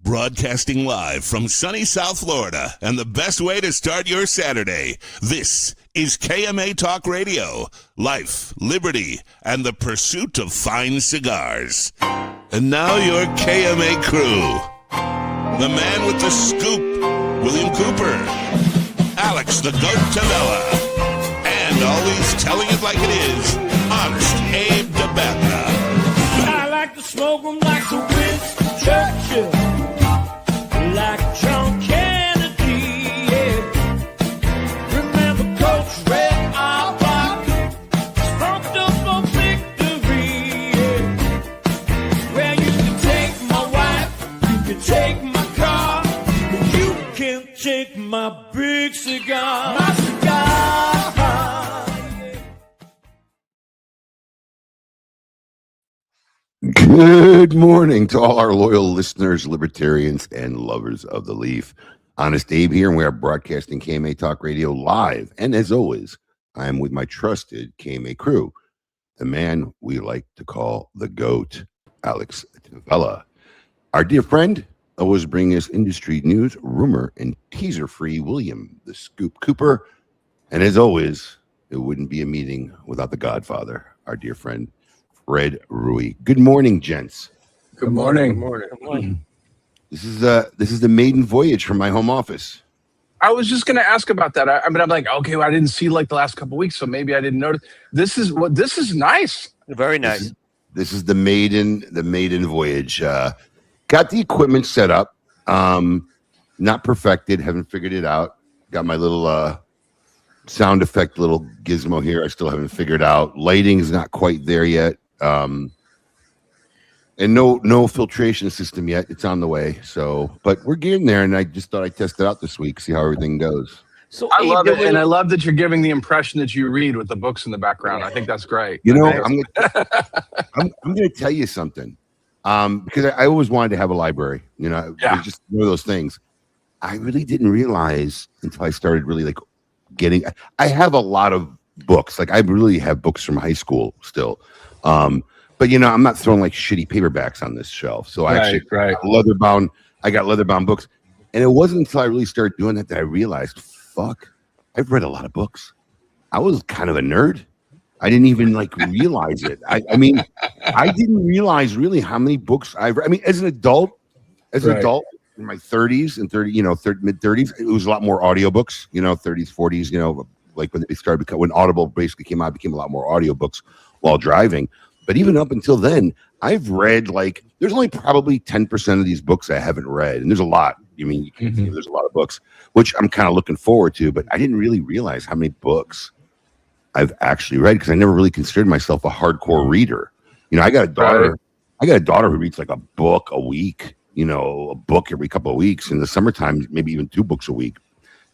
Broadcasting live from sunny South Florida, and the best way to start your Saturday. This is KMA Talk Radio, life, liberty, and the pursuit of fine cigars. And now your KMA crew. The man with the scoop, William Cooper. Alex the Goat Tavella. And always telling it like it is, Honest Abe Dababneh. I like to smoke them like the Winston Churchill. Like John Kennedy, yeah. Remember Coach Red Auerbach, smoked up for victory, yeah. Well, you can take my wife, you can take my car, but you can't take my big cigar. My cigar, yeah. Good morning to all our loyal listeners, libertarians, and lovers of the leaf. Honest Abe here, and we are broadcasting KMA Talk Radio live. And as always, I am with my trusted KMA crew, the man we like to call the GOAT, Alex Tavella. Our dear friend, always bringing us industry news, rumor, and teaser-free William, the Scoop Cooper. And as always, it wouldn't be a meeting without the Godfather, our dear friend, Fred Rewey. Good morning, gents. Good morning. Good morning. This is the maiden voyage from my home office. I was just going to ask about that. I'm like, okay, well, I didn't see like the last couple of weeks, so maybe I didn't notice. This is nice. Very nice. This is the maiden voyage. Got the equipment set up. Not perfected. Haven't figured it out. Got my little sound effect little gizmo here. I still haven't figured out. Lighting is not quite there yet. And no filtration system yet. It's on the way. So, but we're getting there, and I just thought I'd test it out this week, see how everything goes. So I Abe, love there it, was and a- I love that you're giving the impression that you read with the books in the background. I think that's great. You know, I think I'm going to tell you something, because I always wanted to have a library. You know, Yeah. it's just one of those things. I really didn't realize until I started really like getting. I have a lot of books. Like I really have books from high school still, but you know, I'm not throwing like shitty paperbacks on this shelf. So I actually right. I got leather-bound books, and it wasn't until I really started doing that I realized, fuck, I've read a lot of books. I was kind of a nerd. I didn't even like realize it. I mean, I didn't realize really how many books I've read. I mean, as an adult in my 30s and mid 30s, it was a lot more audiobooks, 30s, 40s, like when they started, when Audible basically came out, it became a lot more audiobooks while driving. But even up until then, I've read like, there's only probably 10% of these books I haven't read. And there's a lot. I mean, you can see there's a lot of books, which I'm kind of looking forward to, but I didn't really realize how many books I've actually read because I never really considered myself a hardcore reader. I got a daughter. Right. I got a daughter who reads like a book a week, a book every couple of weeks. In the summertime, maybe even 2 books a week.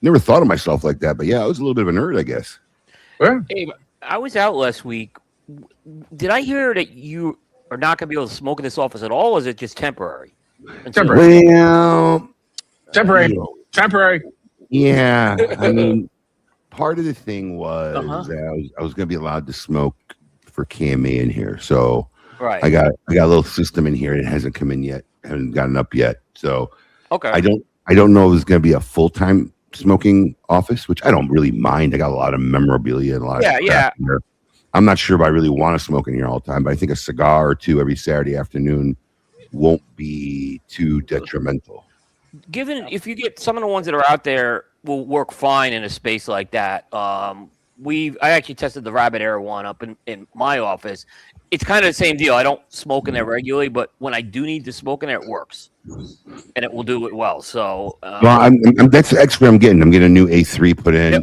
Never thought of myself like that, but yeah, I was a little bit of a nerd, I guess. Hey, I was out last week. Did I hear that you are not going to be able to smoke in this office at all, or is it just temporary? Well, temporary. Yeah, I mean, part of the thing was I was going to be allowed to smoke for KMA in here, so right. I got a little system in here. It hasn't come in yet. I haven't gotten up yet, so okay. I don't know if it's going to be a full-time smoking office, which I don't really mind. I got a lot of memorabilia and a lot of crap in here. I'm not sure if I really want to smoke in here all the time, but I think a cigar or 2 every Saturday afternoon won't be too detrimental. Given if you get some of the ones that are out there will work fine in a space like that. I actually tested the Rabbit Air one up in my office. It's kind of the same deal. I don't smoke in there regularly, but when I do need to smoke in there, it works, and it will do it well. So, that's the expert I'm getting. I'm getting a new A3 put in.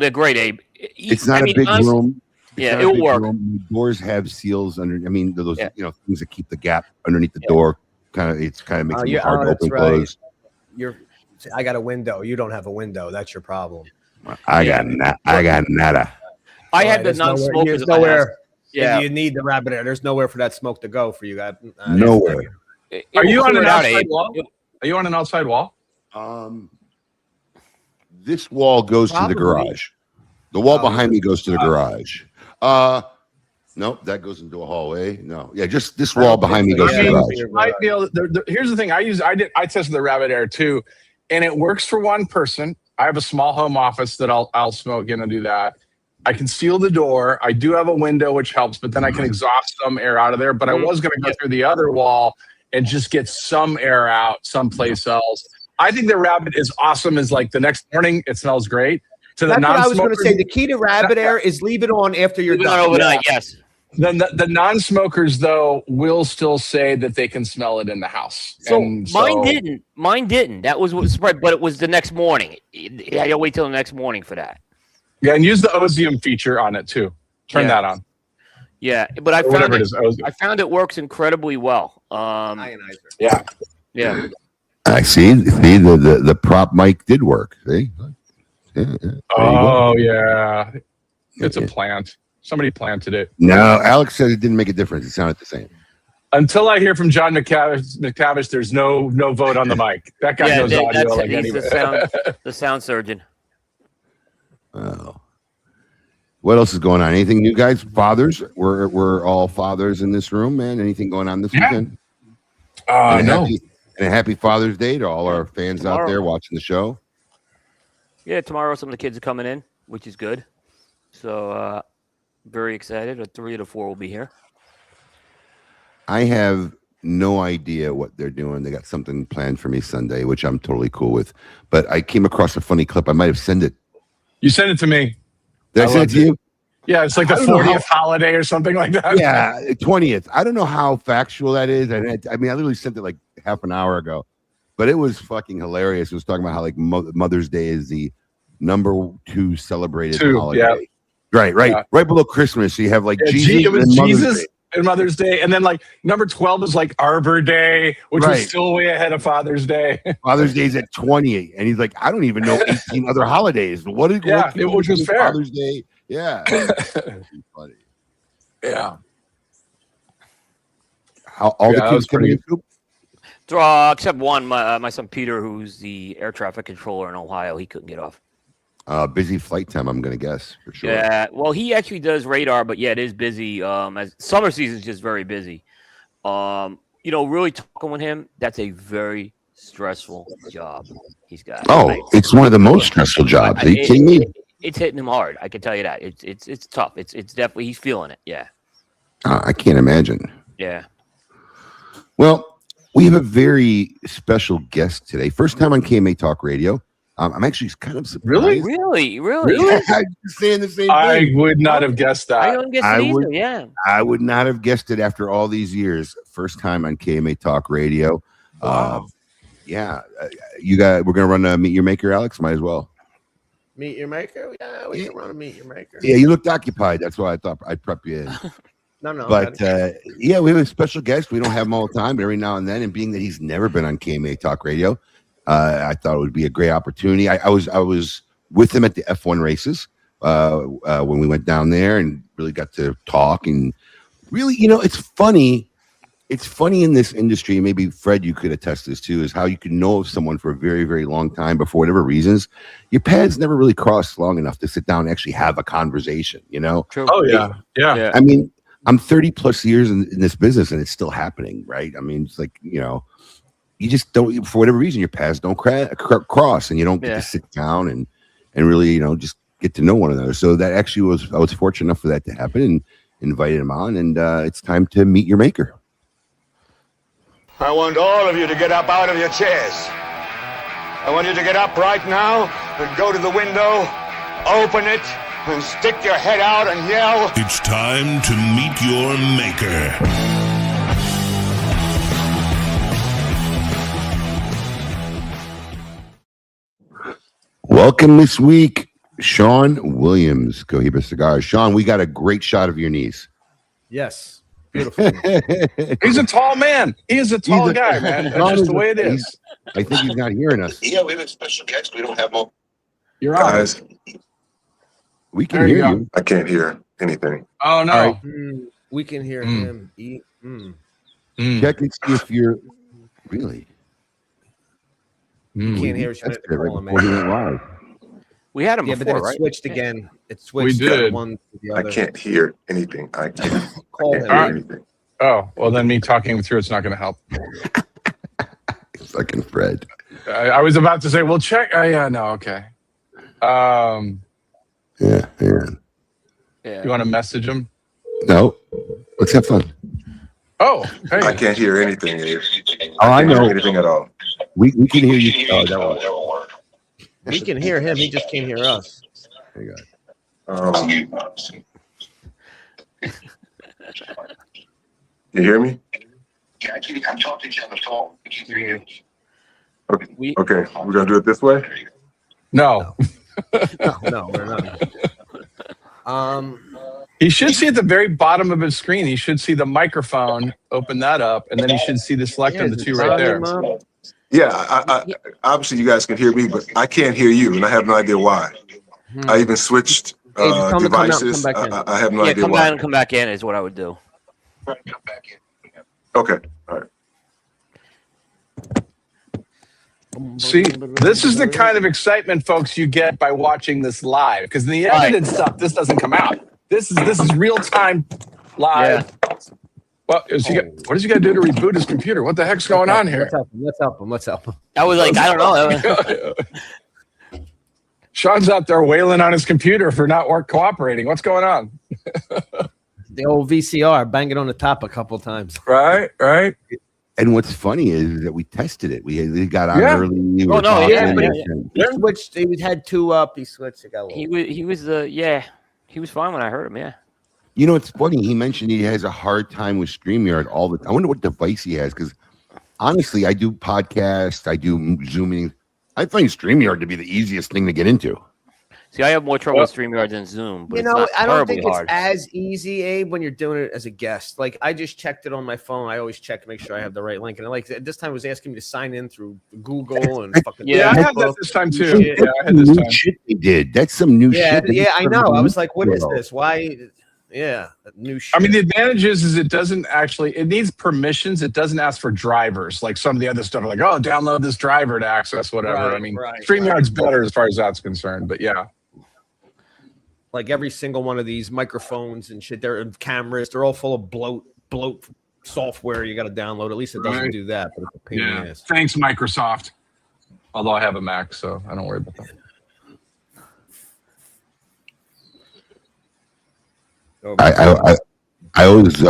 They're great, Abe. It's not a big room. Yeah, it will work. The doors have seals under. I mean, those things that keep the gap underneath the door. It kind of makes it hard to open close. I got a window. You don't have a window. That's your problem. I got nada. I had the non-smokers. Nowhere. Yeah, if you need the Rabbit Air. There's nowhere for that smoke to go for you guys. Nowhere. Are you on an outside wall? Are you on an outside wall? This wall goes to the garage. The wall behind me goes to the garage. Nope, that goes into a hallway. No, yeah, just this wall behind me goes to the garage. Might be able here's the thing. I tested the Rabbit Air too, and it works for one person. I have a small home office that I'll smoke in and do that. I can seal the door. I do have a window, which helps, but then I can exhaust some air out of there. But I was going to go through the other wall and just get some air out someplace else. I think the Rabbit is awesome. Is like the next morning, it smells great. That's what I was going to say. The key to Rabbit Air is leave it on after you're done. Overnight, yes. Then the non-smokers, though, will still say that they can smell it in the house. So mine didn't. Mine didn't. That was what spread, but it was the next morning. Yeah, you'll wait till the next morning for that. Yeah, and use the Osium feature on it too. Turn that on. Yeah, but I found it works incredibly well. Yeah. I see. The prop mic did work. See? Yeah. It's a plant. Somebody planted it. No, Alex said it didn't make a difference. It sounded the same. Until I hear from John McTavish, there's no vote on the mic. That guy knows audio like anyway. The sound surgeon. Oh. What else is going on? Anything new, guys? Fathers? We're all fathers in this room, man. Anything going on this weekend? No. And a happy Father's Day to all our fans out there watching the show. Yeah, tomorrow some of the kids are coming in, which is good. So very excited. 3 of the 4 will be here. I have no idea what they're doing. They got something planned for me Sunday, which I'm totally cool with. But I came across a funny clip. I might have sent it. You sent it to me. Did I send it to you? Yeah, it's like the 40th holiday or something like that. Yeah, 20th. I don't know how factual that is. I mean, I literally sent it like half an hour ago, but it was fucking hilarious. It was talking about how like Mother's Day is the number 2 celebrated holiday. Yeah. Right below Christmas. So you have like Jesus. Jesus. and Mother's Day, and then like number 12 is like Arbor Day, which Right. is still way ahead of Father's Day. Father's Day's at 28, and he's like, I don't even know 18 other holidays. What is Yeah, which was fair. Father's Day? Yeah. Funny. Yeah. How all Yeah, the that kids was coming pretty in soup? Except one, my son Peter, who's the air traffic controller in Ohio. He couldn't get off. Busy flight time, I'm going to guess, for sure. Yeah, well, he actually does radar, but yeah, it is busy. As summer season is just very busy. Really talking with him, that's a very stressful job he's got. Oh, it's one of the most stressful jobs. Are you kidding me? It's hitting him hard. I can tell you that. It's tough. It's definitely, he's feeling it. Yeah. I can't imagine. Yeah. Well, we have a very special guest today. First time on KMA Talk Radio. I'm actually kind of surprised. Really? I'm saying the same thing. I would not have guessed I that. don't guess it either. Yeah. I would not have guessed it after all these years. First time on KMA Talk Radio. Wow. We're gonna run a Meet Your Maker, Alex. Might as well. Meet Your Maker? Yeah, we can run a Meet Your Maker. Yeah, you looked occupied. That's why I thought I'd prep you in. No. But we have a special guest. We don't have him all the time, but every now and then, and being that he's never been on KMA Talk Radio, I thought it would be a great opportunity. I was with him at the F1 races when we went down there and really got to talk. And really, it's funny. It's funny in this industry, and maybe Fred, you could attest this too, is how you can know someone for a very, very long time, but for whatever reasons, your paths never really crossed long enough to sit down and actually have a conversation, True. Oh, yeah. I mean, I'm 30 plus years in this business and it's still happening, right? I mean, it's like, you just don't, for whatever reason, your paths don't cross, and you don't get to sit down and really, just get to know one another. So that actually I was fortunate enough for that to happen, and invited him on, and it's time to meet your maker. I want all of you to get up out of your chairs. I want you to get up right now and go to the window, open it, and stick your head out and yell. It's time to meet your maker. Welcome this week, Sean Williams, Cohiba Cigars. Sean, we got a great shot of your knees. Yes. Beautiful. He's a tall man. He is a tall guy, man. That's just the way it is. I think he's not hearing us. Yeah, we have a special guest. We don't have more. You're on. Guys, We can There you hear go. you. I can't hear anything. Oh, no. All right. We can hear him eat. Check and see if you're really. You can't hear us. That's it, right before he went live. We had him Yeah, but then before, it right? switched again. It switched did. from one to the I other. can't hear anything. I can't Call hear him. anything. Oh, well, then me talking through it's not going to help. Fucking Fred. I was about to say, well, check. No, okay. Yeah. You want to message him? No. Let's have fun. Oh, I hey. can't hear anything, Abe. Oh, I can't hear know. anything at all. We can hear you. Oh, that won't work. We can hear him. He just can't hear us. There you go. You hear me? Yeah, I'm talking to you on the phone. I can't hear you. Okay, we're gonna do it this way. No. No, we're not. He should see at the very bottom of his screen, he should see the microphone, open that up, and then he should see the select of the two right there. Yeah, I obviously you guys can hear me, but I can't hear you, and I have no idea why. I even switched Hey, just tell him to come out and devices. come back in. I have no Yeah, idea come why. down and come back in is what I would do. Okay, all right. See, this is the kind of excitement, folks, you get by watching this live. Because in the edited stuff, this doesn't come out. This is real time live. Well, what does he got to do to reboot his computer? What the heck's going on here? Let's help him. I was like, I don't know. Sean's out there wailing on his computer for not cooperating. What's going on? The old VCR banging on the top a couple times. Right. And what's funny is that we tested it. We got on Yeah. early. We Oh, were no, talking, yeah, but and- He switched. He had two up. He switched. It got a little. He was fine when I heard him. Yeah. You know, it's funny. He mentioned he has a hard time with StreamYard all the time. I wonder what device he has, because honestly, I do podcasts, I do Zoom meetings. I find StreamYard to be the easiest thing to get into. See, I have more trouble with StreamYard than Zoom, but You it's know, not I don't terribly think hard. it's as easy, Abe, when you're doing it as a guest. Like, I just checked it on my phone. I always check to make sure I have the right link. And like this time, it was asking me to sign in through Google and fucking Yeah, I had that this time too. Yeah, I had this time. Shit they did. That's some new shit. Yeah, I know. I was like, what is this? Why? Yeah, new shit. I mean, the advantage is it doesn't actually, it needs permissions. It doesn't ask for drivers like some of the other stuff. Like, oh, download this driver to access whatever. Right, I mean, right, StreamYard's better as far as that's concerned. But yeah. Like every single one of these microphones and shit, they're cameras. They're all full of bloat software you got to download. At least it doesn't do that. But it's a pain in the ass. Thanks, Microsoft. Although I have a Mac, so I don't worry about that. I always,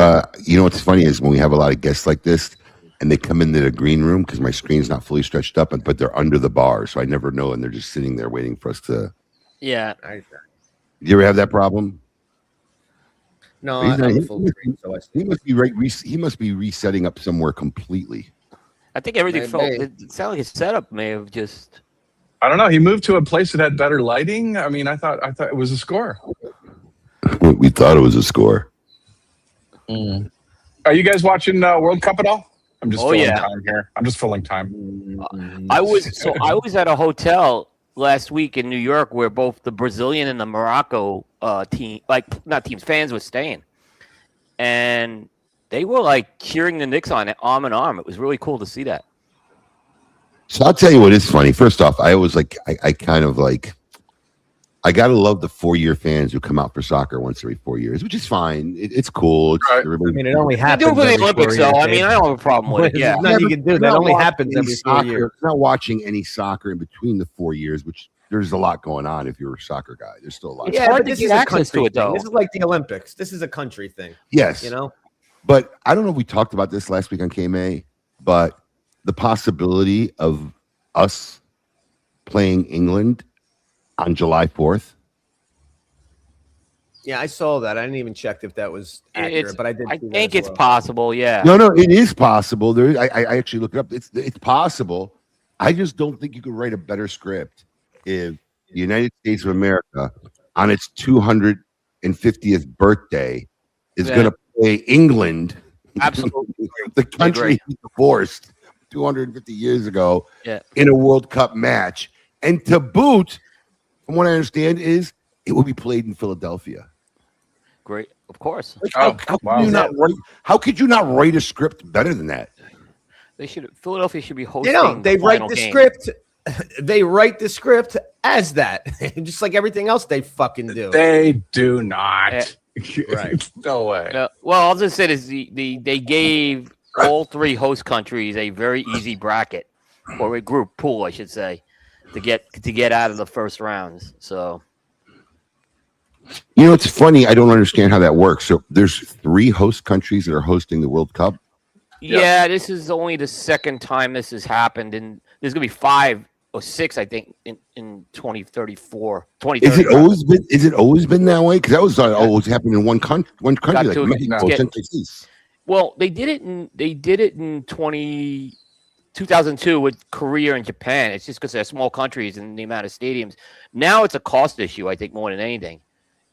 you know, what's funny is when we have a lot of guests like this and they come into the green room because my screen's not fully stretched up, but they're under the bar. So I never know. And they're just sitting there waiting for us to. Yeah. You ever have that problem? No, he must be resetting up somewhere completely. I think everything it sounded like his setup may have just. I don't know. He moved to a place that had better lighting. I mean, I thought it was a score. We thought it was a score. Are you guys watching World Cup at all? I'm just filling yeah. time here. I'm just filling time. I was at a hotel last week in New York where both the Brazilian and the Morocco team, like not teams, fans were staying, and they were like cheering the Knicks on it, arm in arm. It was really cool to see that. So I'll tell you what is funny. First off, I always like I kind of like. I gotta love the 4-year fans who come out for soccer once every 4 years, which is fine. It's cool. It's, I mean, it only happens. Do it for the Olympics, though. I mean, I don't have a problem with it. Yeah, nothing you can do. That only happens every 4 years. Not watching any soccer in between the 4 years, which there's a lot going on. If you're a soccer guy, there's still a lot. Yeah, but this is a country thing. This is like the Olympics. This is a country thing. Yes, you know. But I don't know if we talked about this last week on KMA, but the possibility of us playing England on July 4th. Yeah, I saw that. I didn't even check if that was accurate, but I did. I think it's possible. Yeah. No, it is possible. I actually looked it up. It's possible. I just don't think you could write a better script if the United States of America, on its 250th birthday, is going to play England. Absolutely, the country divorced 250 years ago. Yeah. In a World Cup match, and to boot, from what I understand, is it will be played in Philadelphia. Great, of course. How could you not write a script better than that? They should. Philadelphia should be hosting. They write the script. They write the script as that, just like everything else they fucking do. They do not. Right? No way. Well, all I said is they gave all three host countries a very easy bracket, or a group pool, I should say, to get out of the first rounds. So. You know, it's funny. I don't understand how that works. So there's 3 host countries that are hosting the World Cup. Yeah, this is only the second time this has happened, and there's gonna be 5 or 6, I think, in 2034. Is it always been that way? Because that was always happened in one country, like Mexico. Well, they did it in 2002 with Korea and Japan. It's just because they're small countries and the amount of stadiums. Now it's a cost issue, I think, more than anything.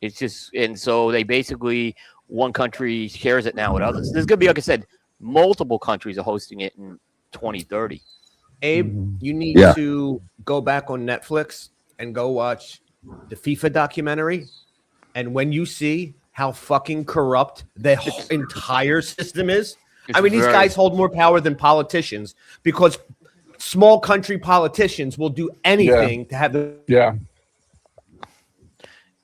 It's just, and so they basically, one country shares it now with others. There's going to be, like I said, multiple countries are hosting it in 2030. Abe, you need to go back on Netflix and go watch the FIFA documentary. And when you see how fucking corrupt the whole entire system is, I mean, these guys hold more power than politicians because small country politicians will do anything to have the.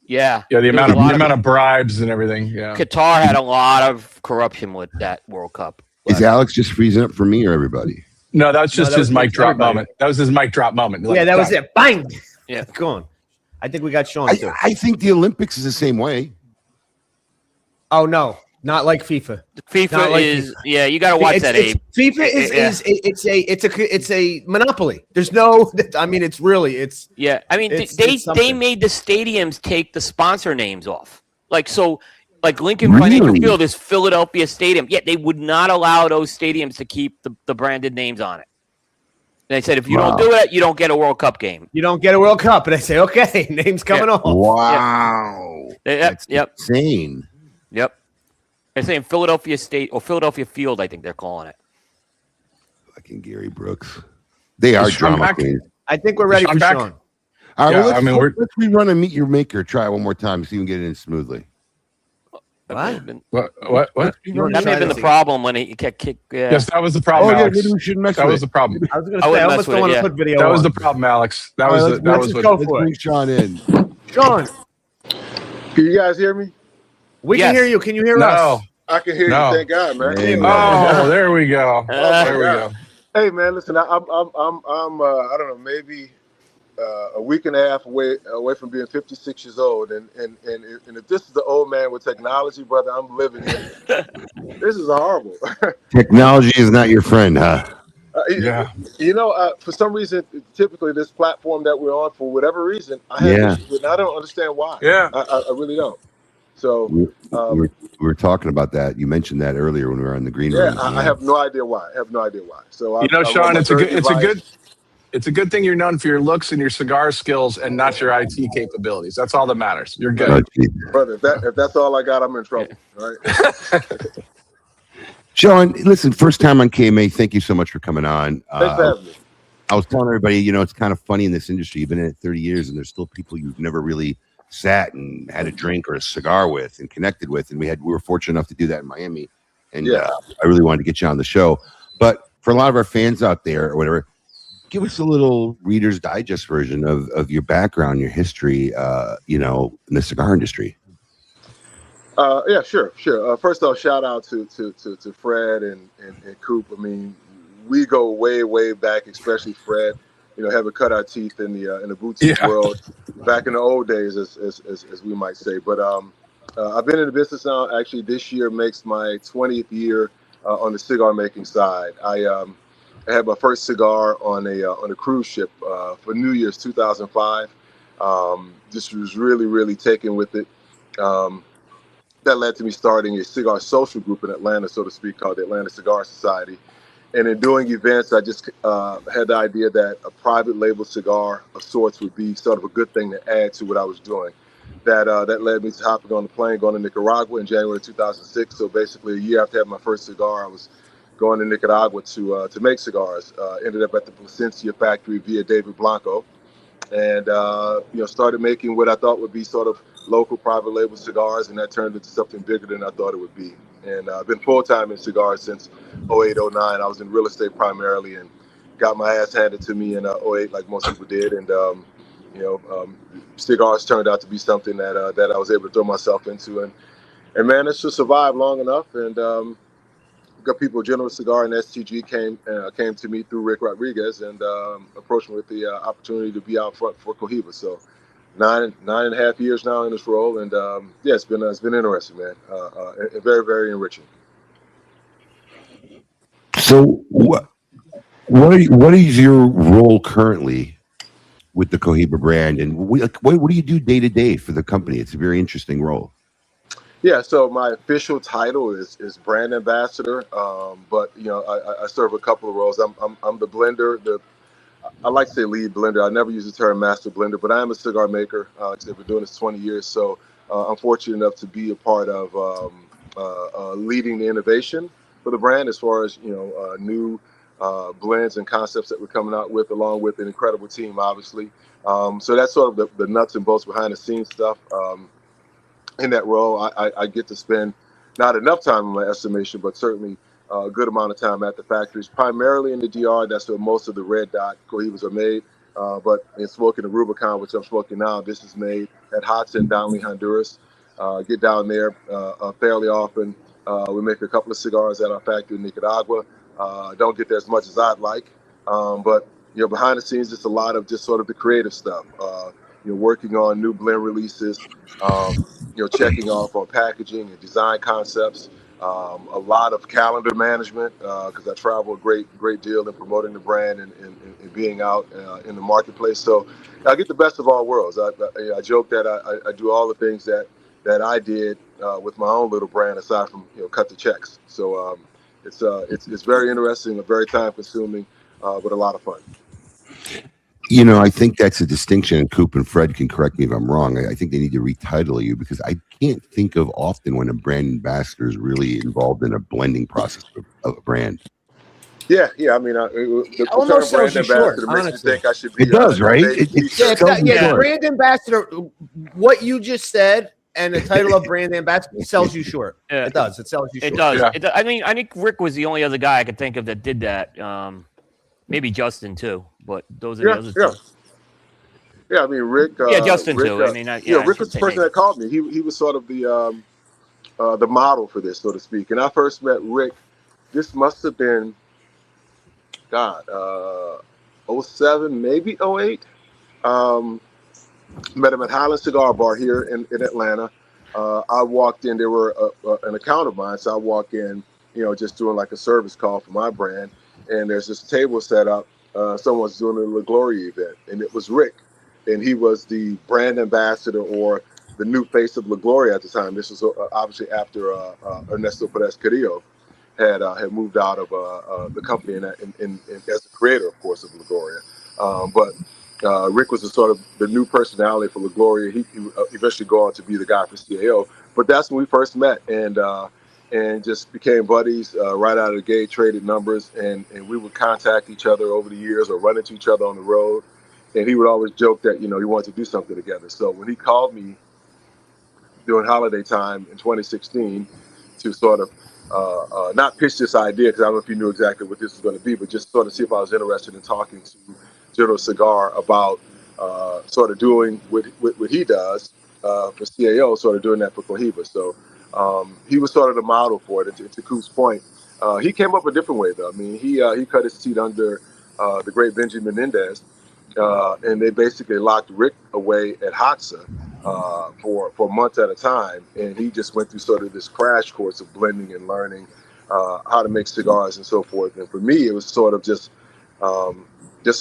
Yeah, the amount of bribes and everything. Yeah, Qatar had a lot of corruption with that World Cup. Is Alex just freezing up for me or everybody? No, that's just his mic drop moment. That was his mic drop moment. Yeah, that was it. Bang. Yeah, go on. I think we got Sean too. I think the Olympics is the same way. Oh no, not like FIFA. FIFA is FIFA. You got to watch that. Abe. FIFA it's a monopoly. There's no. I mean, it's really. Yeah, I mean, they made the stadiums take the sponsor names off. Like Lincoln Financial Field is Philadelphia Stadium. Yet they would not allow those stadiums to keep the branded names on it. They said if you don't do it, you don't get a World Cup game. You don't get a World Cup, and I say, okay, name's coming off. Wow, That's insane. Yep. They're saying Philadelphia State or Philadelphia Field. I think they're calling it. Fucking Gary Brooks. They are drama queens. I think we're ready for Sean. All right, well, let's rerun a Meet Your Maker. Try it one more time, see if we can get it in smoothly. What? That may have been the problem when he kept kicked. Yeah. Yes, that was the problem. Alex. Maybe we shouldn't mess that with was the problem. I was going to say, I almost don't want to put video. That was the problem, Alex. That was what. Let's bring Sean in. Sean, can you guys hear me? We can hear you. Can you hear us? I can hear you. Thank God, man. Oh, there we go. There we go. Hey, man, listen. I'm I don't know, maybe a week and a half away from being 56 years old, and if this is the old man with technology, brother, I'm living it. This is horrible. Technology is not your friend, huh? Yeah. You know, for some reason, typically this platform that we're on, for whatever reason, I have issues with, and I don't understand why. Yeah. I really don't. So we were talking about that. You mentioned that earlier when we were in the green room. Yeah, I have no idea why. So Sean, it's a good thing you're known for your looks and your cigar skills and not your IT capabilities. That's all that matters. You're good, brother. If that's all I got, I'm in trouble. All right. Sean, listen, first time on KMA. Thank you so much for coming on. Thanks for having me. I was telling everybody, it's kind of funny in this industry. You've been in it 30 years, and there's still people you've never really sat and had a drink or a cigar with and connected with. And we were fortunate enough to do that in Miami. And I really wanted to get you on the show. But for a lot of our fans out there or whatever, give us a little Reader's Digest version of your background, your history, in the cigar industry. Yeah, sure. First off, shout out to Fred and Coop. I mean, we go way back, especially Fred. Having cut our teeth in the boutique world back in the old days, as we might say. But I've been in the business now. Actually, this year makes my 20th year on the cigar making side. I had my first cigar on a cruise ship for New Year's 2005. Just was really taken with it. That led to me starting a cigar social group in Atlanta, so to speak, called the Atlanta Cigar Society. And in doing events, I just had the idea that a private label cigar of sorts would be sort of a good thing to add to what I was doing. That led me to hopping on the plane, going to Nicaragua in January 2006. So basically, a year after having my first cigar, I was going to Nicaragua to make cigars. Ended up at the Plasencia factory via David Blanco, and started making what I thought would be sort of local private label cigars, and that turned into something bigger than I thought it would be. And I've been full-time in cigars since 08, 09. I was in real estate primarily and got my ass handed to me in 08 like most people did. And, cigars turned out to be something that I was able to throw myself into. And man, it's just survived long enough. And got people, General Cigar and STG came to me through Rick Rodriguez and approached me with the opportunity to be out front for Cohiba. So 9.5 years now in this role, and it's been interesting, man. Very, very enriching. So what is your role currently with the Cohiba brand, and what do you do day to day for the company? It's a very interesting role. Yeah, so my official title is brand ambassador, but I serve a couple of roles. I'm the blender, I like to say lead blender. I never use the term master blender, but I am a cigar maker. I've been doing this 20 years, so I'm fortunate enough to be a part of leading the innovation for the brand as far as new blends and concepts that we're coming out with, along with an incredible team, obviously. So that's sort of the nuts and bolts behind the scenes stuff. In that role, I get to spend not enough time in my estimation, but certainly a good amount of time at the factories, primarily in the DR. That's where most of the red dot Cohibas are made. But in smoking the Rubicon, which I'm smoking now, this is made at Hudson, Downey, Honduras. Get down there fairly often. We make a couple of cigars at our factory in Nicaragua. Don't get there as much as I'd like. But behind the scenes, it's a lot of just sort of the creative stuff. Working on new blend releases, checking off on packaging and design concepts. A lot of calendar management because I travel a great deal in promoting the brand and being out in the marketplace. So I get the best of all worlds. I joke that I do all the things that I did with my own little brand aside from cut the checks. So it's very interesting, very time consuming. but a lot of fun. You know, I think that's a distinction, and Coop and Fred can correct me if I'm wrong. I think they need to retitle you, because I can't think of often when a brand ambassador is really involved in a blending process of a brand. Yeah. I mean, the almost term brand sells you short, ambassador makes me honestly. think I should be. It does, right? Yeah, brand ambassador. What you just said and the title of brand ambassador sells you short. Yeah. It does. It sells you short. It does. Yeah. I mean, I think Rick was the only other guy I could think of that did that. Maybe Justin too, but those are the other two. Yeah, I mean, Rick. Justin Rick, too. I mean, Rick was the person that called me. He was sort of the model for this, so to speak. And I first met Rick. This must have been, 07, maybe 08. Met him at Highland Cigar Bar here in Atlanta. I walked in. There were an account of mine, so I walk in, just doing like a service call for my brand. And there's this table set up. Someone's doing a La Gloria event, and it was Rick. And he was the brand ambassador, or the new face of La Gloria at the time. This was obviously after Ernesto Perez Carrillo had moved out of the company and as the creator, of course, of La Gloria. But Rick was sort of the new personality for La Gloria. He eventually go on to be the guy for CAO. But that's when we first met, and just became buddies right out of the gate, traded numbers, and we would contact each other over the years or run into each other on the road. And he would always joke that, he wanted to do something together. So when he called me during holiday time in 2016 to sort of not pitch this idea, because I don't know if he knew exactly what this was going to be, but just sort of see if I was interested in talking to General Cigar about sort of doing what he does for CAO, sort of doing that for Cohiba. So he was sort of the model for it. To Coop's point, he came up a different way, though. I mean, he cut his teeth under the great Benjamin Mendez. And they basically locked Rick away at Hatsa for months at a time, and he just went through sort of this crash course of blending and learning how to make cigars and so forth. And for me, it was sort of just a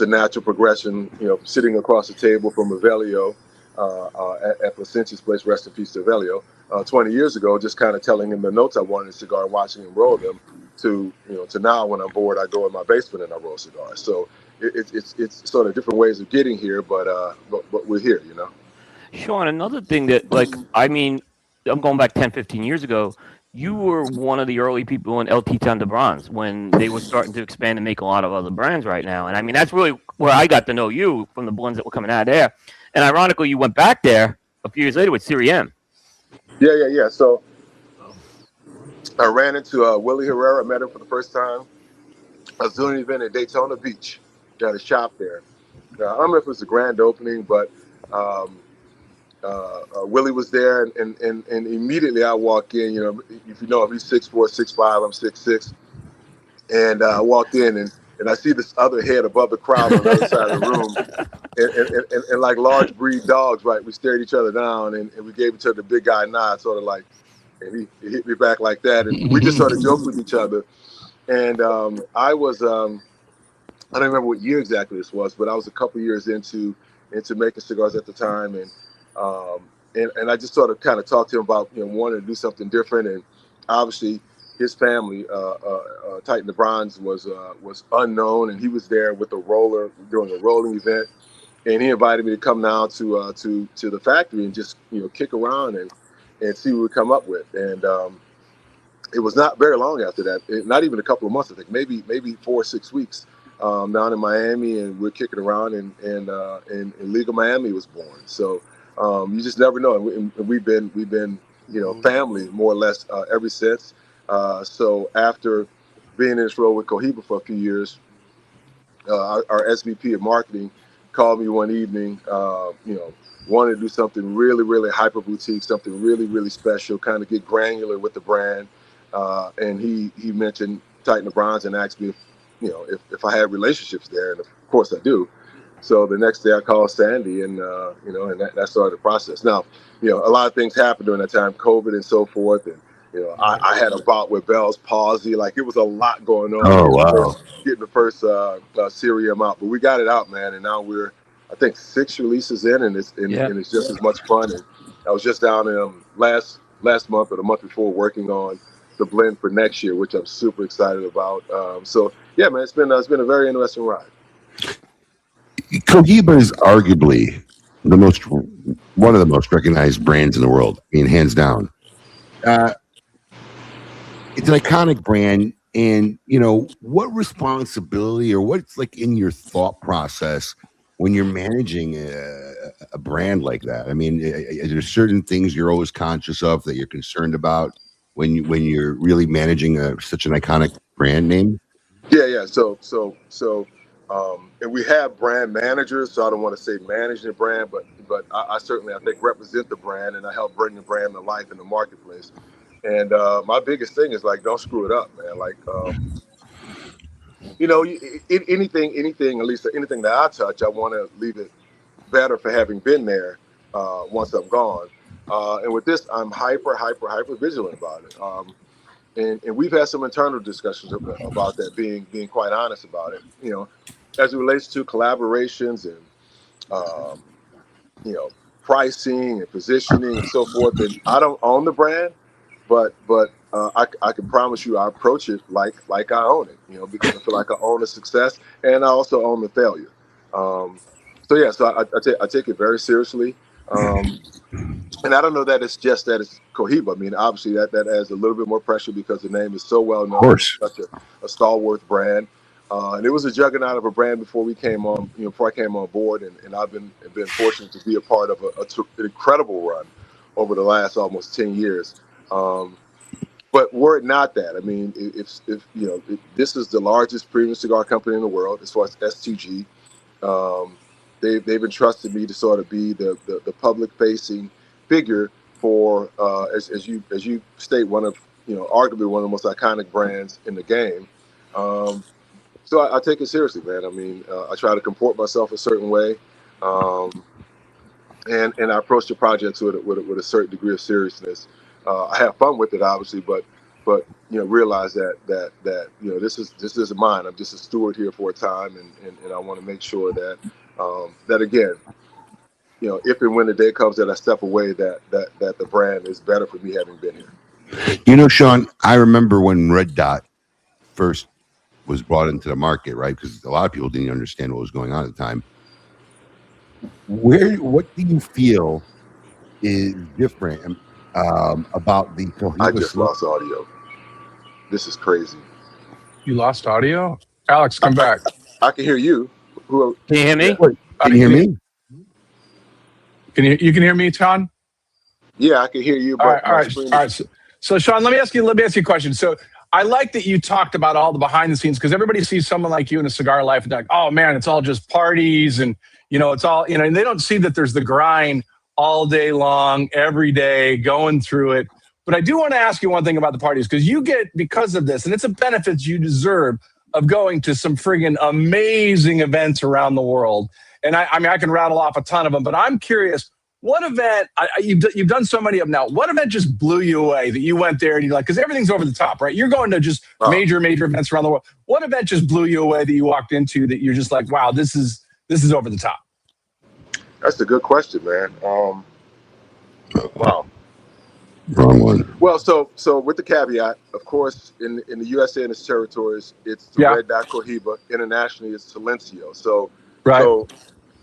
natural progression, sitting across the table from Avelio at Placencia's place, rest in peace to Avelio, 20 years ago, just kind of telling him the notes I wanted in a cigar and watching him roll them, to now when I'm bored, I go in my basement and I roll cigars. So it's sort of different ways of getting here, but we're here, Sean, another thing that, I'm going back 10, 15 years ago, you were one of the early people in El Titan de Bronze when they were starting to expand and make a lot of other brands right now. And I mean, that's really where I got to know you, from the blends that were coming out of there. And ironically, you went back there a few years later with Siri M. Yeah. So I ran into Willie Herrera, met him for the first time. I was doing an event at Daytona Beach. Got a shop there. I don't know if it was the grand opening, but Willie was there, and immediately I walk in. If you know him, he's 6'4", 6'5", I'm 6'6", and I walked in and I see this other head above the crowd on the other side of the room, and like large breed dogs, right? We stared each other down, and we gave each other the big guy nod, sort of like, and he hit me back like that, and we just sort of joked with each other. And I was. I don't remember what year exactly this was, but I was a couple years into making cigars at the time, and I just sort of kind of talked to him about wanting to do something different, and obviously his family, Titan de Bronze, was unknown, and he was there with a roller during a rolling event, and he invited me to come down to the factory and just kick around and see what we come up with, and it was not very long after that, not even a couple of months, I think, maybe 4 or 6 weeks. Down in Miami, and we're kicking around, and Legal Miami was born. So you just never know. And we've been family more or less ever since. So after being in this role with Cohiba for a few years, our SVP of marketing called me one evening. Wanted to do something really, really hyper boutique, something really, really special, kind of get granular with the brand. And he mentioned Titan de Bronze and asked me if I had relationships there, and of course I do. So the next day I called Sandy, and and that started the process. Now, a lot of things happened during that time, COVID and so forth, and I had a bout with Bell's palsy. Like, it was a lot going on. Oh wow! Getting the first Siri M out, but we got it out, man, and now we're, I think, 6 releases in, and it's just as much fun. And I was just down in last month or the month before working on the blend for next year, which I'm super excited about. So yeah, man, it's been a very interesting ride. Cohiba is arguably one of the most recognized brands in the world. I mean, hands down. It's an iconic brand, and what responsibility or what's like in your thought process when you're managing a brand like that? I mean, is there certain things you're always conscious of that you're concerned about when you're really managing such an iconic brand name? Yeah. So, and we have brand managers, so I don't want to say manage the brand, but I certainly, I think, represent the brand, and I help bring the brand to life in the marketplace. And my biggest thing is like, don't screw it up, man. Like, anything, at least anything that I touch, I want to leave it better for having been there once I'm gone. And with this, I'm hyper vigilant about it. And we've had some internal discussions about that, being quite honest about it, as it relates to collaborations and, pricing and positioning and so forth. And I don't own the brand, but I can promise you I approach it like I own it, because I feel like I own the success and I also own the failure. So I take it very seriously. And I don't know that it's just that it's Cohiba. I mean, obviously that adds a little bit more pressure because the name is so well known. Of course. Such a stalwart brand. And it was a juggernaut of a brand before we came on, before I came on board. And I've been fortunate to be a part of an incredible run over the last almost 10 years. But were it not that, I mean, if this is the largest premium cigar company in the world as far as STG. They've entrusted me to sort of be the public-facing figure for, as you state, one of arguably one of the most iconic brands in the game. So I take it seriously, man. I mean, I try to comport myself a certain way, and I approach the projects with a certain degree of seriousness. I have fun with it, obviously, but realize that this is mine. I'm just a steward here for a time, and I want to make sure that that again, if and when the day comes that I step away, that the brand is better for me having been here. Sean, I remember when Red Dot first was brought into the market, right? Because a lot of people didn't understand what was going on at the time. What do you feel is different about the Cohiba? I just lost audio. This is crazy. You lost audio? Alex, come back. I can hear you. Can you hear me? Can you hear me? You can hear me, Sean? Yeah, I can hear you. But all right. So Sean, let me ask you a question. So I like that you talked about all the behind the scenes, because everybody sees someone like you in a cigar life and they're like, oh man, it's all just parties and it's all, and they don't see that there's the grind all day long, every day, going through it. But I do want to ask you one thing about the parties, because you get, because of this, and it's a benefit you deserve of going to some friggin' amazing events around the world. And I mean, I can rattle off a ton of them, but I'm curious, what event, you've done so many of them now, what event just blew you away that you went there and you're like, because everything's over the top, right? You're going to just major events around the world. What event just blew you away that you walked into that you're just like, wow, this is over the top? That's a good question, man. Wow. Wrong one. Well, so with the caveat, of course, in the USA and its territories, it's the Red Dot Cohiba. Internationally, it's Silencio. So, right. So,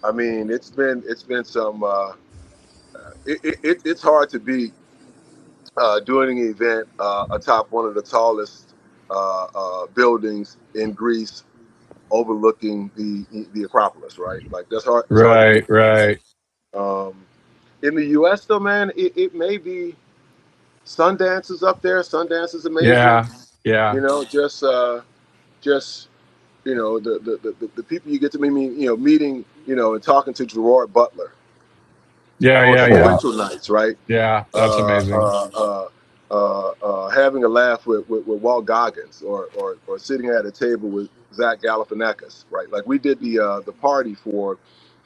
I mean, it's been some. It's hard to beat doing an event atop one of the tallest buildings in Greece, overlooking the Acropolis. Right, like that's hard. Right. In the U.S., though, man, it may be. Sundance is up there. Sundance is amazing. Yeah. Just the people you get to meeting, and talking to Gerard Butler. Yeah. Nights, right? Yeah, that's amazing. Having a laugh with Walt Goggins, or sitting at a table with Zach Galifianakis, right? Like we did the party for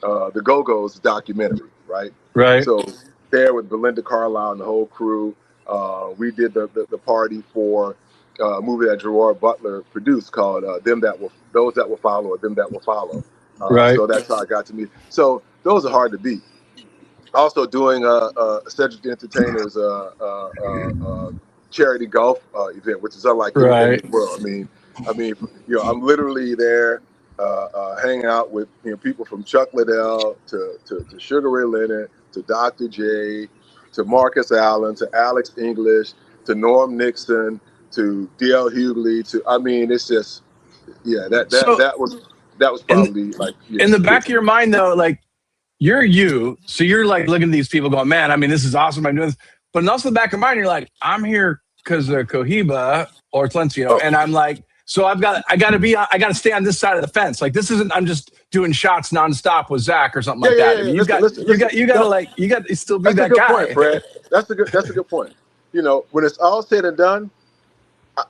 the Go-Go's documentary, right? Right. So there with Belinda Carlisle and the whole crew. We did the party for a movie that Gerard Butler produced called Those That Will Follow, or Them That Will Follow. Right. So that's how I got to meet. So those are hard to beat. Also doing Cedric the Entertainer's charity golf event, which is unlike anything in the world. I mean, I'm literally there hanging out with people from Chuck Liddell to Sugar Ray Leonard to Dr. J to Marcus Allen to Alex English to Norm Nixon to D.L. Hughley to it's just that was probably in the back of your mind though, like you're so you're like looking at these people going, man, this is awesome, I'm doing this, but also in the back of your mind you're like, I'm here because of Cohiba or Tlencino, and I'm like, so I got to stay on this side of the fence. Like this isn't, I'm just doing shots nonstop with Zach or something like that. You got to still be that guy. Point, Fred. That's a good point. When it's all said and done,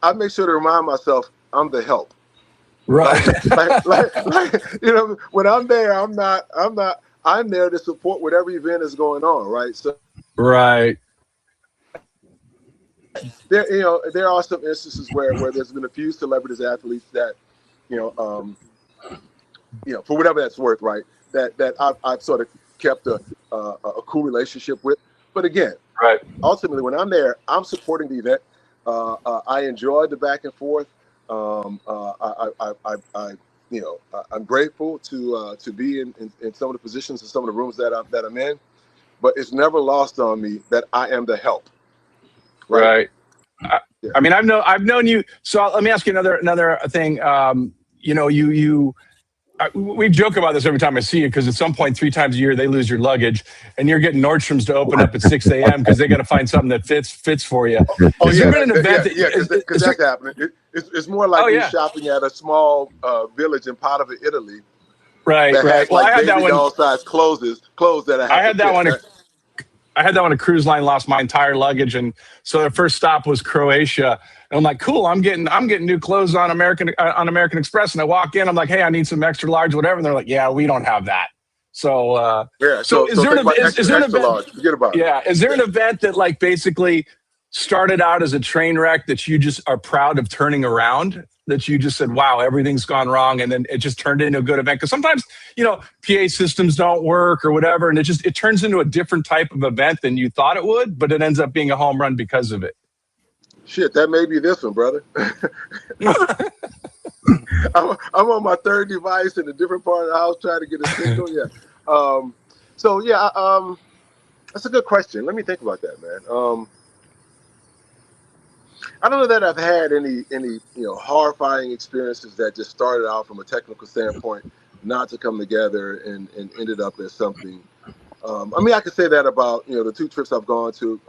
I make sure to remind myself I'm the help. Right. When I'm there, I'm there to support whatever event is going on. Right. So. Right. There are some instances where there's been a few celebrities athletes that, for whatever that's worth, right, that I've sort of kept a cool relationship with. But again, right, ultimately, when I'm there, I'm supporting the event. I enjoy the back and forth. I'm grateful to be in some of the positions and some of the rooms that I'm in. But it's never lost on me that I am the help. Right. I've known you. So let me ask you another thing. We joke about this every time I see you because at some point 3 times a year they lose your luggage and you're getting Nordstrom's to open up at 6 a.m. because they got to find something that fits for you. Has there been an event because that's happening. It's more like you're shopping at a small village in Padova, Italy. Right. Well, I had that one. All size clothes that I had that one. I had that one. A cruise line lost my entire luggage, and so the first stop was Croatia. And I'm like, cool. I'm getting new clothes on American Express, and I walk in. I'm like, hey, I need some extra large, whatever. And they're like, yeah, we don't have that. So So is there an event? Forget about it. Yeah, is there an event that like basically started out as a train wreck that you just are proud of turning around? That you just said, wow, everything's gone wrong, and then it just turned into a good event? Because sometimes, PA systems don't work or whatever, and it turns into a different type of event than you thought it would, but it ends up being a home run because of it. Shit, that may be this one, brother. I'm on my third device in a different part of the house trying to get a signal. Yeah. That's a good question. Let me think about that, man. I don't know that I've had any horrifying experiences that just started out from a technical standpoint, not to come together and ended up as something. I could say that about the 2 trips I've gone to,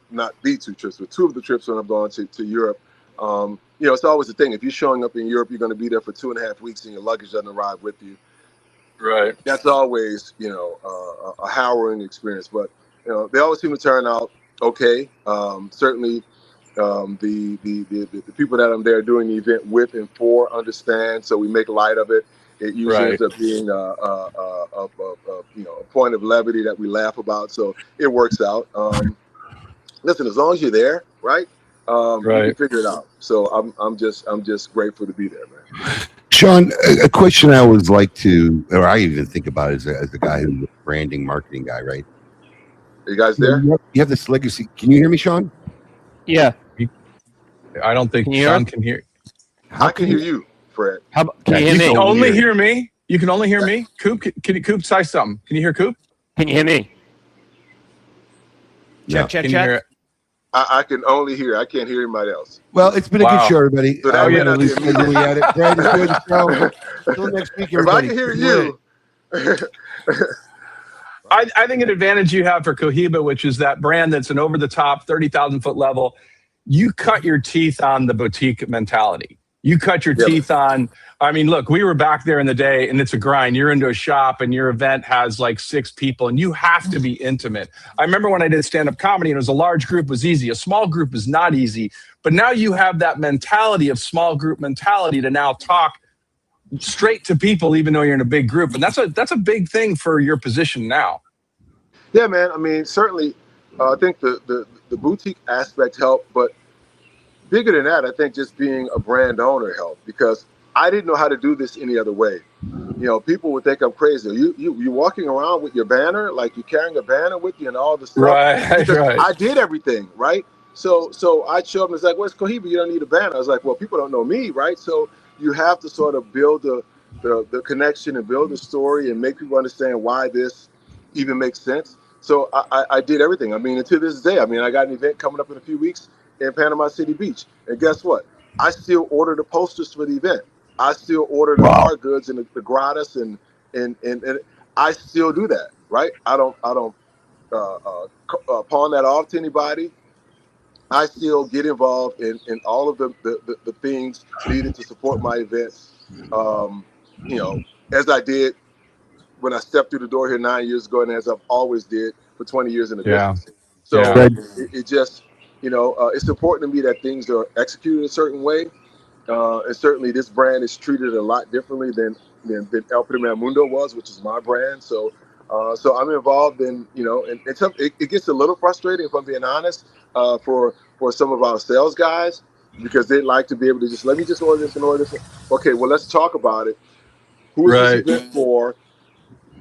not the 2 trips, but 2 of the trips when I've gone to Europe. It's always the thing. If you're showing up in Europe, you're going to be there for 2.5 weeks, and your luggage doesn't arrive with you. Right. That's always a harrowing experience, but they always seem to turn out okay. Certainly. The people that I'm there doing the event with and for understand, so we make light of it. It usually ends up being a point of levity that we laugh about, so it works out. Listen, as long as you're there, right? You can figure it out. So I'm just grateful to be there, man. Sean, a question I always like to, or I even think about as a guy who's a branding marketing guy, right? Are you guys there? You have this legacy. Can you hear me, Sean? Yeah. I don't think Sean can hear. I can hear you, Fred. Can you hear me? You can only hear me. You can only hear me. Coop, Coop, say something. Can you hear Coop? Can you hear me? Check. I can only hear. I can't hear anybody else. Well, it's been a good show, everybody. So At least we at it. Fred, enjoy the show. Until next week, everybody. If I can hear you. I think an advantage you have for Cohiba, which is that brand that's an over-the-top 30,000-foot level, you cut your teeth on the boutique mentality. You cut your teeth on, look, we were back there in the day and it's a grind. You're into a shop and your event has like 6 people and you have to be intimate. I remember when I did stand-up comedy and it was a large group was easy. A small group is not easy. But now you have that mentality of small group mentality to now talk straight to people even though you're in a big group. And that's a big thing for your position now. Yeah, man. Certainly, I think the boutique aspect helped, but bigger than that, I think just being a brand owner helped, because I didn't know how to do this any other way. People would think I'm crazy. You walking around with your banner, like you're carrying a banner with you and all the stuff. Right. I did everything, right? So I show up and it's like, where's Cohiba? You don't need a banner. I was like, well, people don't know me, right? So you have to sort of build the connection and build the story and make people understand why this even makes sense. So I did everything. I mean, and to this day, I mean, I got an event coming up in a few weeks in Panama City Beach. And guess what? I still order the posters for the event. I still order the hard goods and the gratis and I still do that, right? I don't pawn that off to anybody. I still get involved in all of the things needed to support my events. You know, as I did when I stepped through the door here 9 years ago, and as I've always did for 20 years in the business. So it just, you know, it's important to me that things are executed a certain way. And certainly this brand is treated a lot differently than El Primer Mundo was, which is my brand. So I'm involved in, you know, and it gets a little frustrating, if I'm being honest, for some of our sales guys, because they like to be able to just, let me just order this and order this. Okay, well, let's talk about it. Who is this event for?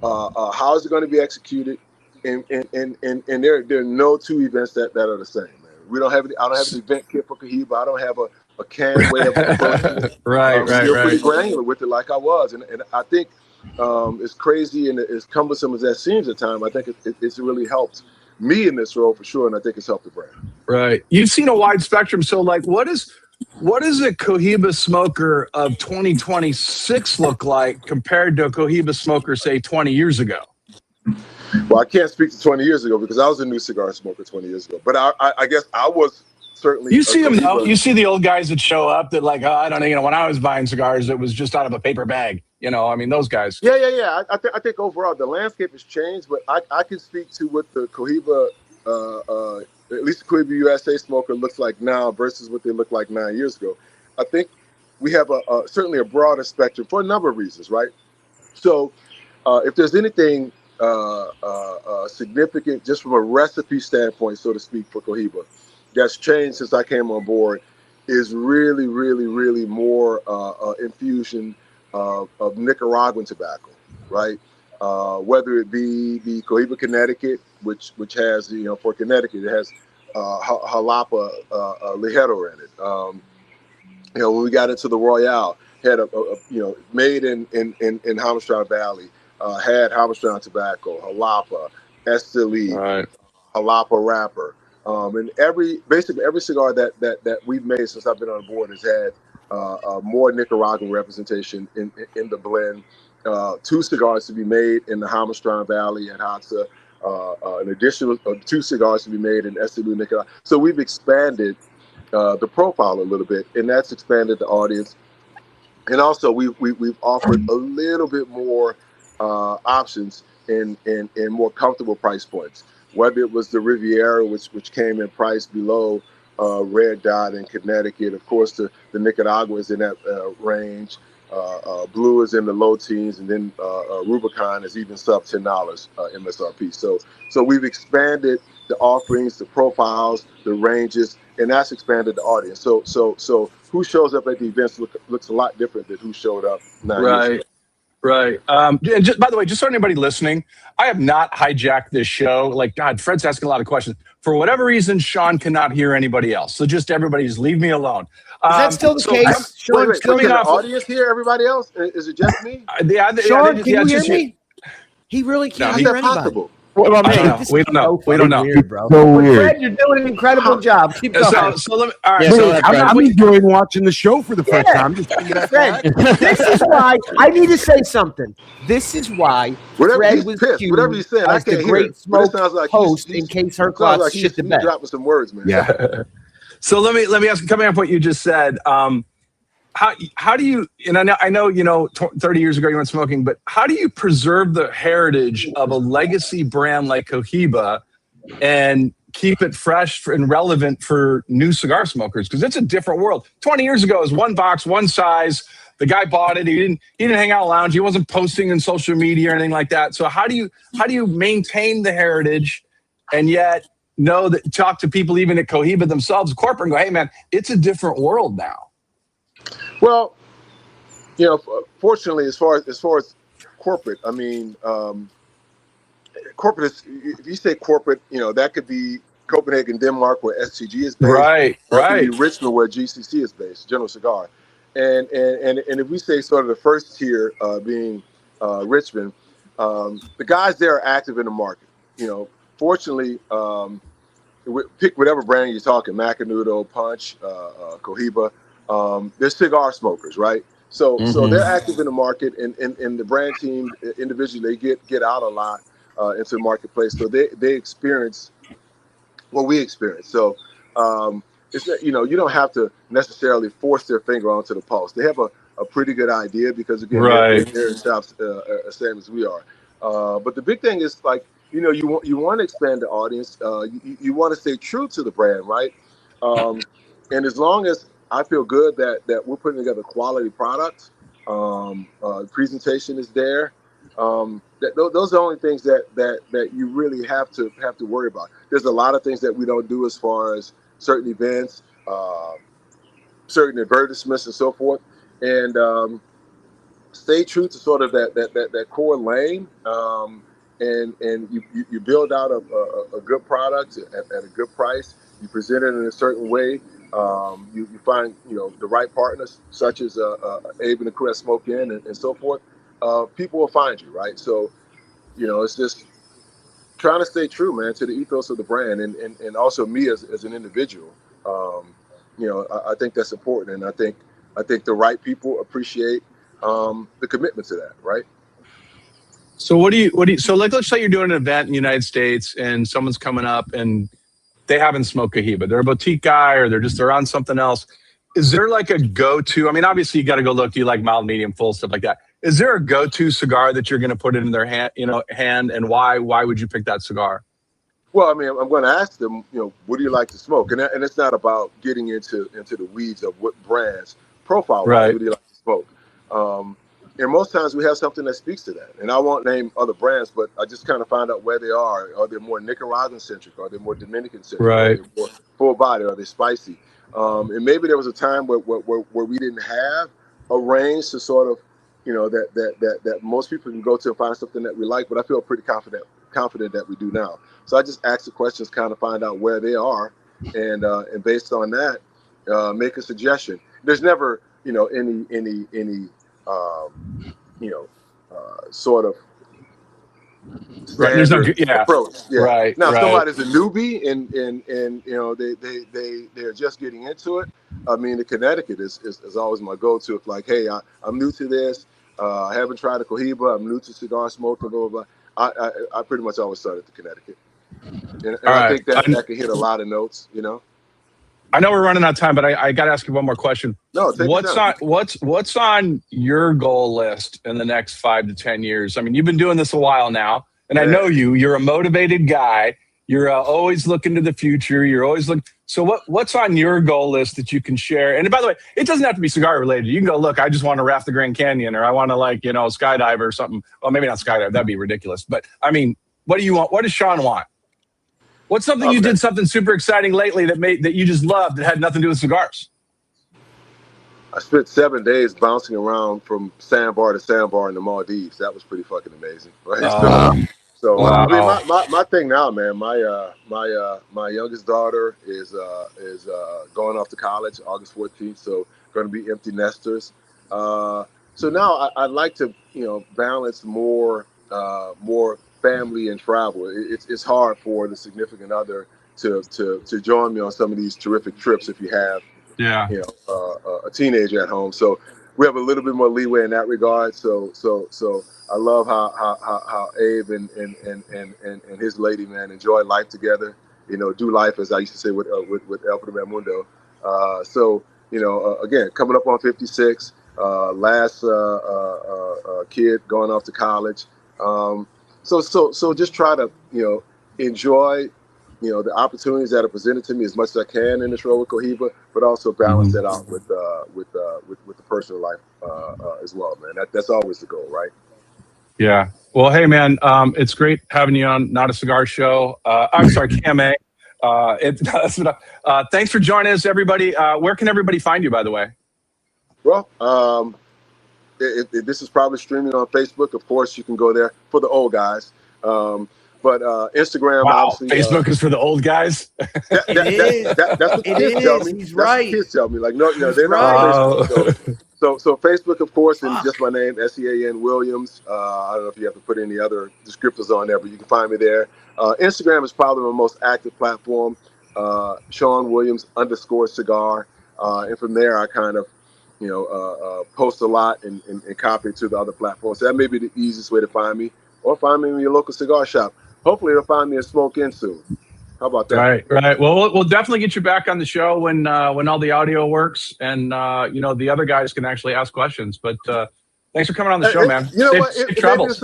How is it going to be executed? And there are no two events that are the same, man. I don't have an event kit for Cohiba. I don't have a canned way of approaching it. I'm still pretty granular with it, like I was, and I think as crazy and as cumbersome as that seems at times, I think it's really helped me in this role for sure, and I think it's helped the brand. Right. You've seen a wide spectrum. So, like, what is a Cohiba smoker of 2026 look like compared to a Cohiba smoker, say, 20 years ago? Well, I can't speak to 20 years ago because I was a new cigar smoker 20 years ago. But I guess I was certainly. You see them though. You see the old guys that show up that like, oh, I don't know. You know, when I was buying cigars, it was just out of a paper bag. You know, I mean, those guys. Yeah. I think overall the landscape has changed, but I can speak to what the Cohiba, at least the Cohiba USA smoker looks like now versus what they looked like 9 years ago. I think we have certainly a broader spectrum for a number of reasons, right? So if there's anything significant just from a recipe standpoint, so to speak, for Cohiba that's changed since I came on board is really, really, really more infusion of Nicaraguan tobacco, right? Whether it be the Cohiba Connecticut, which has, you know, for Connecticut, it has Jalapa Ligero in it. You know, when we got into the Royale, had a you know, made in Hammerstein Valley, had Hammerstein tobacco, Jalapa, Esteli, Right. Jalapa wrapper. And basically every cigar that we've made since I've been on board has had more Nicaraguan representation in the blend. 2 cigars to be made in the Hammerstein Valley at Hadza, an additional 2 cigars to be made in Esteli, Nicaragua. So we've expanded the profile a little bit, and that's expanded the audience. And also we've offered a little bit more options in more comfortable price points. Whether it was the Riviera, which came in price below Red Dot in Connecticut, of course the Nicaragua is in that range. Blue is in the low teens, and then Rubicon is even sub $10 MSRP. So we've expanded the offerings, the profiles, the ranges, and that's expanded the audience. So who shows up at the events looks a lot different than who showed up 9 years ago. Right. And just, by the way, just so anybody listening, I have not hijacked this show. Like, God, Fred's asking a lot of questions. For whatever reason, Sean cannot hear anybody else. So just everybody, just leave me alone. Is that still the case? Sean, Wait, still is the audience here? Everybody else? Is it just me? Sean, can you hear me? He really can't hear anybody. Possible? What about me? We don't know. We don't know. Weird, bro. So weird. Fred, you're doing an incredible job. Keep going. So let me. All right. Wait, So I'm enjoying watching the show for the first time. Just Fred, this is why I need to say something. This is why Fred was pissed. Whatever you said, I as can't the hear Great it. Smoke Like host in case her clock shit the bed. Dropping some words, man. Yeah. So let me ask, coming off what you just said, how do you, and I know you know 30 years ago you went smoking, but how do you preserve the heritage of a legacy brand like Cohiba and keep it fresh and relevant for new cigar smokers? Because it's a different world. 20 years ago it was one box, one size. The guy bought it. He didn't hang out lounge. He wasn't posting in social media or anything like that. So how do you maintain the heritage and yet know that, talk to people even at Cohiba themselves, corporate, and go, hey man, it's a different world now. Well, you know, fortunately, as far as corporate, I mean, corporate is, if you say corporate, you know, that could be Copenhagen, Denmark, where STG is based. Right. Or it can be Richmond, where GCC is based, General Cigar. And if we say sort of the first tier being Richmond, the guys there are active in the market. Fortunately, pick whatever brand you're talking, Macanudo, Punch, Cohiba. They're cigar smokers, right? So they're active in the market, and the brand team individually, they get out a lot into the marketplace. So they experience what we experience. So it's you don't have to necessarily force their finger onto the pulse. They have a pretty good idea because again, they're in South same as we are. But the big thing is like you want to expand the audience. You want to stay true to the brand, right? And as long as I feel good that we're putting together quality products, presentation is there. Those are the only things that you really have to worry about. There's a lot of things that we don't do as far as certain events, certain advertisements, and so forth. And stay true to sort of that core lane, and you build out a good product at a good price. You present it in a certain way. You find the right partners, such as Abe and the crew at Smoke In and so forth. People will find you, right? So it's just trying to stay true, man, to the ethos of the brand, and also me as an individual. I think that's important, and I think the right people appreciate the commitment to that, right? So what do you? So let's say you're doing an event in the United States, and someone's coming up and they haven't smoked Cohiba. They're a boutique guy, or they're on something else. Is there like a go-to? I mean, obviously you got to go look. Do you like mild, medium, full, stuff like that? Is there a go-to cigar that you're going to put in their hand, and why? Why would you pick that cigar? Well, I mean, I'm going to ask them, what do you like to smoke? And it's not about getting into the weeds of what brands profile. Right. What do you like to smoke? And most times we have something that speaks to that. And I won't name other brands, but I just kind of find out where they are. Are they more Nicaraguan centric? Are they more Dominican centric? Right. Are they more full body? Are they spicy? And maybe there was a time where we didn't have a range to sort of, that most people can go to and find something that we like. But I feel pretty confident that we do now. So I just ask the questions, kind of find out where they are, and based on that, make a suggestion. There's never, any sort of right. There's no approach. Yeah. Right. Now, if right. somebody's a newbie and they're just getting into it. I mean, the Connecticut is always my go-to. If like, hey, I'm new to this. I haven't tried a Cohiba. I'm new to cigar smoking. Blah blah blah. I pretty much always start at the Connecticut, and I think that can hit a lot of notes. I know we're running out of time, but I got to ask you one more question. No, what's on your goal list in the next 5 to 10 years? I mean, you've been doing this a while now, and I know you're a motivated guy. You're always looking to the future. You're always looking. So what's on your goal list that you can share? And by the way, it doesn't have to be cigar related. You can go, look, I just want to raft the Grand Canyon, or I want to skydive or something. Well, maybe not skydive. That'd be ridiculous. But I mean, what do you want? What does Sean want? What's something you did something super exciting lately that you just loved that had nothing to do with cigars? I spent 7 days bouncing around from sandbar to sandbar in the Maldives. That was pretty fucking amazing. Right? I mean, my thing now, man. My youngest daughter is going off to college August 14th, so going to be empty nesters. So now I'd like to balance more family and travel. It's hard for the significant other to join me on some of these terrific trips if you have a teenager at home. So we have a little bit more leeway in that regard. So I love how Abe and his lady, man, enjoy life together. Do life, as I used to say with El Primer Mundo. Again, coming up on 56, last kid going off to college. So just try to enjoy the opportunities that are presented to me as much as I can in this role with Cohiba, but also balance that out with the personal life as well, man. That's always the goal, right? Yeah. Well, hey, man, it's great having you on Not a Cigar Show. I'm sorry, KMA. Thanks for joining us, everybody. Where can everybody find you, by the way? Well, this is probably streaming on Facebook. Of course, you can go there for the old guys. But Instagram, Wow, obviously. Facebook is for the old guys. That's what kids tell me. He's That's right. what kids tell me. Like, no, they're not right. on Facebook. So Facebook, of course, and just my name, SEAN Williams. I don't know if you have to put any other descriptors on there, but you can find me there. Instagram is probably my most active platform. Sean Williams _cigar. And from there, I kind of, post a lot and copy to the other platforms. So that may be the easiest way to find me, or find me in your local cigar shop. Hopefully, they'll find me a Smoke In soon. How about that? Right. Well, we'll definitely get you back on the show when all the audio works, and the other guys can actually ask questions. But thanks for coming on the show, man. You know Safe what? Maybe travels. it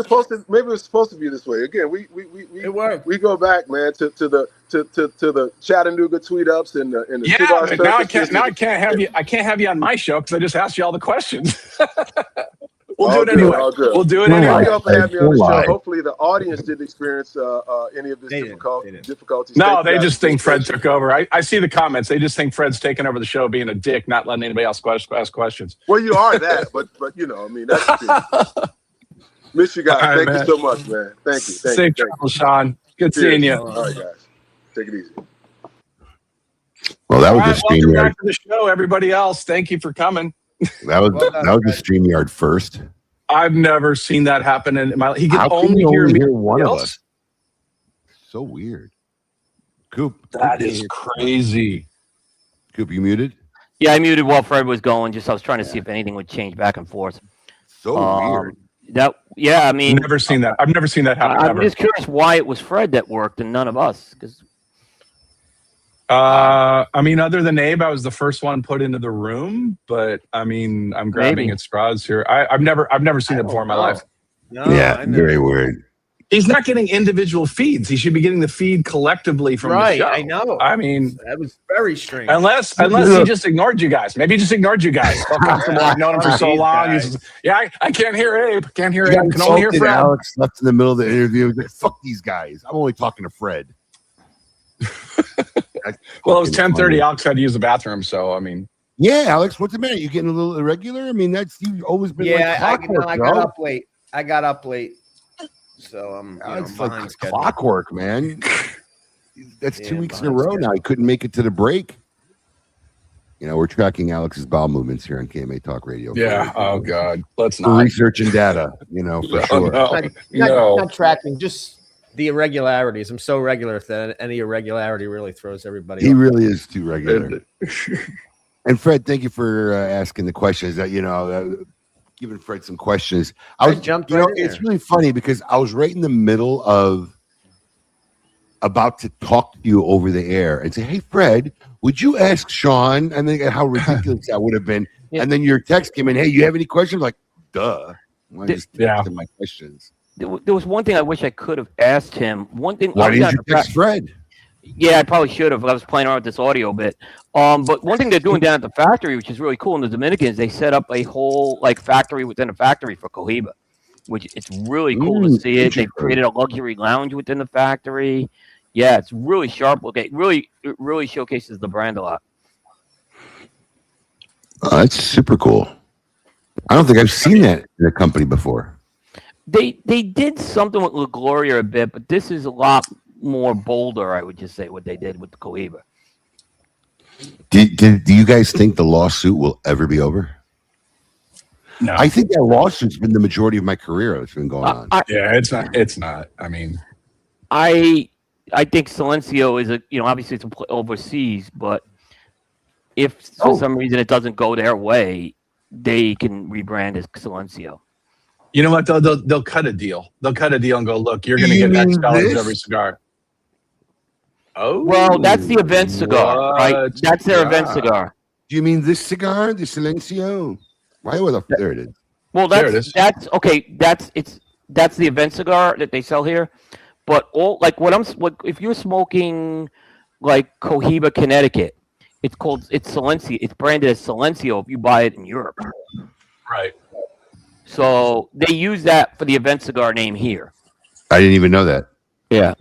was supposed to be this way. Again, we go back, man, to the Chattanooga tweet ups and the cigar but now I circus. can't have you on my show because I just asked you all the questions. We'll All do it good, anyway. all good. We'll do it Don't anyway. lie. Thank y'all for having me on the Don't lie. show. Hopefully, the audience didn't experience any of this They didn't. difficulties. No, Thank they you just guys. think Fred took over. I see the comments. They just think Fred's taking over the show, being a dick, not letting anybody else ask questions. Well, you are that, but that's the thing. Miss you guys. All right, Thank man. you so much, man. Thank you. Safe travel, Sean. Good seeing you. All right, guys. Take it easy. Well, that All was right, a welcome StreamYard. back to the show, everybody else. Thank you for coming. That was Well done, a StreamYard first. I've never seen that happen in my life. He How can can only you hear only me. hear one of else? us? So weird. Coop, That is crazy. Coop, you muted? Yeah, I muted while Fred was going. I was trying to see if anything would change back and forth. So weird. I mean, Never seen that. I've never seen that happen. I'm ever. just curious why it was Fred that worked and none of us. Because other than Abe, I was the first one put into the room, but I'm grabbing Maybe. at straws here. I've never seen it before in my life. No, I Yeah, know. very weird. He's not getting individual feeds. He should be getting the feed collectively from the show. I know. That was very strange. Unless he just ignored you guys. Maybe he just ignored you guys. I've known him for so long. He's just, I can't hear Abe. Can't hear Abe. Can only hear Insulted Fred. Alex left in the middle of the interview. He's like, fuck these guys. I'm only talking to Fred. Well, it was 10:30. Alex had to use the bathroom, so Yeah, Alex, what's the matter? You getting a little irregular? You've always been like clockwork, I bro. got up late. So I'm Alex, behind like schedule. clockwork, man. That's 2 Yeah, weeks in a behind row schedule. now. He couldn't make it to the break. We're tracking Alex's bowel movements here on KMA Talk Radio. yeah. Oh God, let's For not. research and data, for sure. Not tracking, just the irregularities. I'm so regular that any irregularity really throws everybody He off. really is too regular. And Fred, thank you for asking the questions. Giving Fred some questions. I jumped right in it's there. really funny because I was right in the middle of about to talk to you over the air and say, "Hey, Fred, would you ask Sean?" And then how ridiculous that would have been. Yeah. And then your text came in, "Hey, you have any questions?" I'm like, duh. I just text my questions. there was one thing I wish I could have asked him. One thing. Why I was didn't at you the text Fred? Yeah, I probably should have. I was playing around with this audio bit. But one thing they're doing down at the factory, which is really cool in the Dominicans, they set up a whole factory within a factory for Cohiba, which it's really cool to see it. They've created a luxury lounge within the factory. Yeah, it's really sharp looking. It really showcases the brand a lot. That's super cool. I don't think I've seen that in a company before. They did something with La Gloria a bit, but this is a lot more bolder, I would just say, what they did with the Cohiba. Do you guys think the lawsuit will ever be over? No. I think that lawsuit's been the majority of my career that's been going on. It's not. I think Silencio is obviously it's overseas, but if for some reason it doesn't go their way, they can rebrand as Silencio. You know what? They'll cut a deal. They'll cut a deal and go, look, you're going to get X dollars every cigar. Oh, well, that's the event cigar, right? That's their event cigar. Do you mean this cigar, the Silencio? Why was there it is? Well, that's okay. That's the event cigar that they sell here. But if you're smoking like Cohiba, Connecticut, it's Silencio. It's branded as Silencio if you buy it in Europe. Right. So they use that for the event cigar name here. I didn't even know that. Yeah.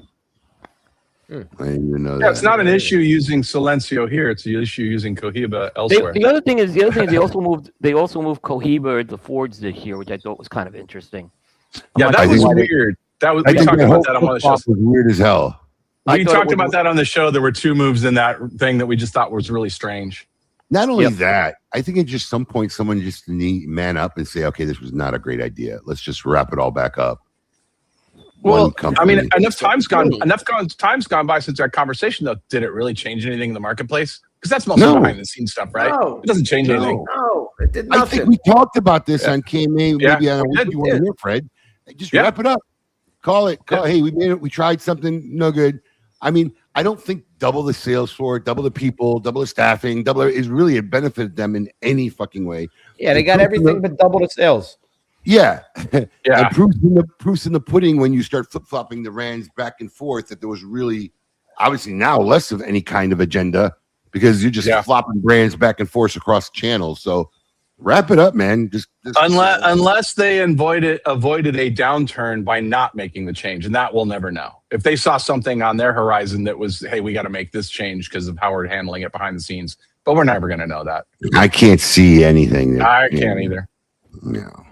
I didn't even know that. Yeah, it's not an issue using Silencio here. It's an issue using Cohiba elsewhere. The other thing is they also moved Cohiba to Fords this year, which I thought was kind of interesting. Yeah, that was weird. That was I we think talked that about whole that on one of the flip-flop shows. was weird as hell. We talked about that on the show. There were two moves in that thing that we just thought was really strange. Not only that, I think at just some point someone just need to man up and say, okay, this was not a great idea. Let's just wrap it all back up. Well, I mean, enough time's gone by since that conversation, though. Did it really change anything in the marketplace? Because that's mostly behind the scenes stuff, right? No. It doesn't change anything. No, it did nothing. I think we talked about this on KMA. Maybe on a week you weren't here, Fred. Just wrap it up. Call it. Hey, we made it. We tried something. No good. I mean, I don't think double the sales floor, double the people, double the staffing, is really a benefit them in any fucking way. Yeah, they got everything but double the sales. Yeah. And proof's in the pudding when you start flip-flopping the Rands back and forth that there was really, obviously now, less of any kind of agenda because you're just flopping brands back and forth across channels. So wrap it up, man. Just unless they avoided a downturn by not making the change, and that we'll never know. If they saw something on their horizon that was, hey, we got to make this change because of how we're handling it behind the scenes, but we're never going to know that. I can't see anything. I can't either. No.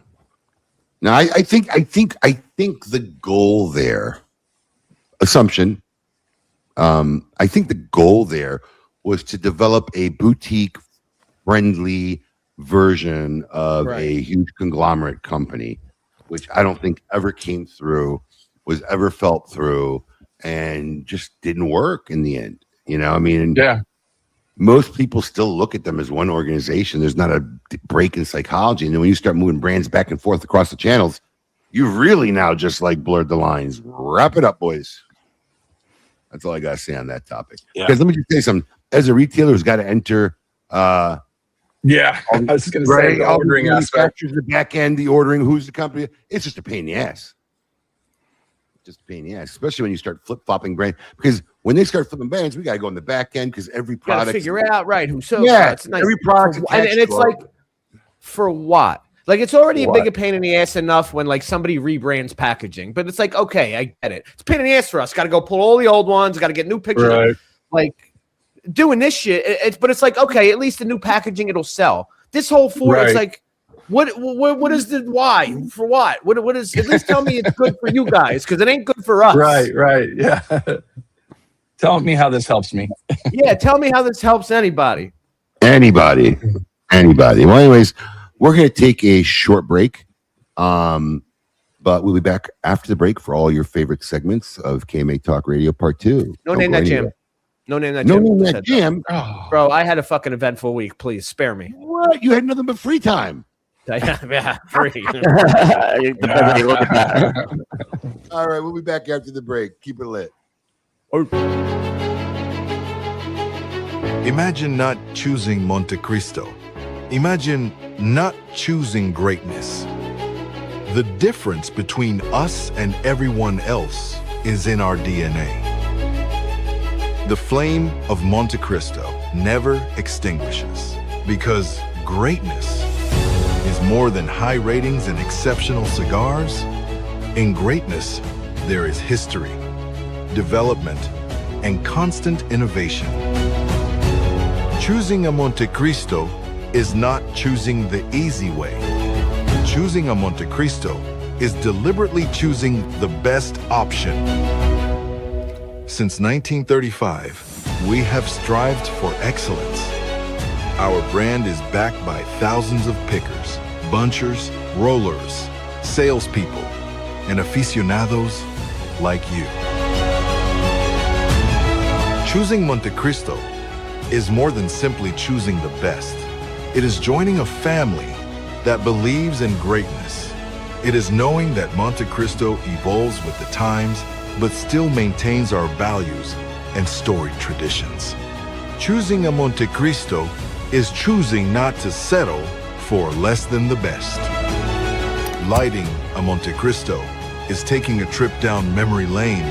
Now, I think the goal there, assumption. I think the goal there was to develop a boutique-friendly version of a huge conglomerate company, which I don't think ever came through, was ever felt through, and just didn't work in the end. You know, I mean, most people still look at them as one organization. There's not a break in psychology. And then when you start moving brands back and forth across the channels, you really now just like blurred the lines. Wrap it up, boys. That's all I got to say on that topic. Because let me just say something. As a retailer who's got to enter I was going to say the ordering aspect, the back end, the ordering, who's the company. It's just a pain in the ass. Just a pain in the ass, especially when you start flip-flopping brands. Because when they start flipping brands, we got to go in the back end because every product. Figure out who sells. It's nice. Every product, and it's like, for what? Like, it's already a bigger pain in the ass enough when like somebody rebrands packaging. But it's like, okay, I get it. It's a pain in the ass for us. Got to go pull all the old ones. Got to get new pictures. Right. Like doing this shit. But it's like, okay, at least the new packaging it'll sell. This whole it's like. What is the why for what? What is at least tell me it's good for you guys because it ain't good for us. Right. Yeah. Tell me how this helps me. Tell me how this helps anybody. Anybody. Well, anyways, we're gonna take a short break. But we'll be back after the break for all your favorite segments of KMA Talk Radio Part 2. No name that jam. No name that jam. Oh. Bro, I had a fucking eventful week. Please spare me. What? You had nothing but free time. Yeah, free. All right, we'll be back after the break. Keep it lit. Imagine not choosing Monte Cristo. Imagine not choosing greatness. The difference between us and everyone else is in our DNA. The flame of Monte Cristo never extinguishes because greatness is more than high ratings and exceptional cigars. In greatness, there is history, development, and constant innovation. Choosing a Monte Cristo is not choosing the easy way. Choosing a Monte Cristo is deliberately choosing the best option. Since 1935, we have strived for excellence. Our brand is backed by thousands of pickers, bunchers, rollers, salespeople, and aficionados like you. Choosing Monte Cristo is more than simply choosing the best. It is joining a family that believes in greatness. It is knowing that Monte Cristo evolves with the times, but still maintains our values and storied traditions. Choosing a Monte Cristo is choosing not to settle for less than the best. Lighting a Monte Cristo is taking a trip down memory lane,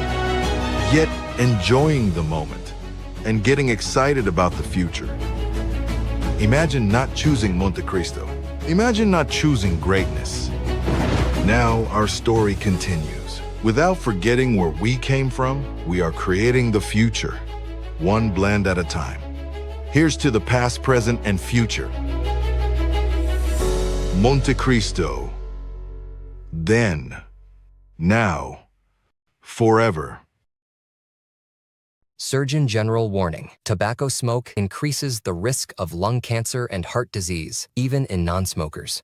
yet enjoying the moment and getting excited about the future. Imagine not choosing Monte Cristo. Imagine not choosing greatness. Now our story continues. Without forgetting where we came from, we are creating the future, one blend at a time. Here's to the past, present, and future. Monte Cristo. Then, now, forever. Surgeon General warning: tobacco smoke increases the risk of lung cancer and heart disease, even in non-smokers.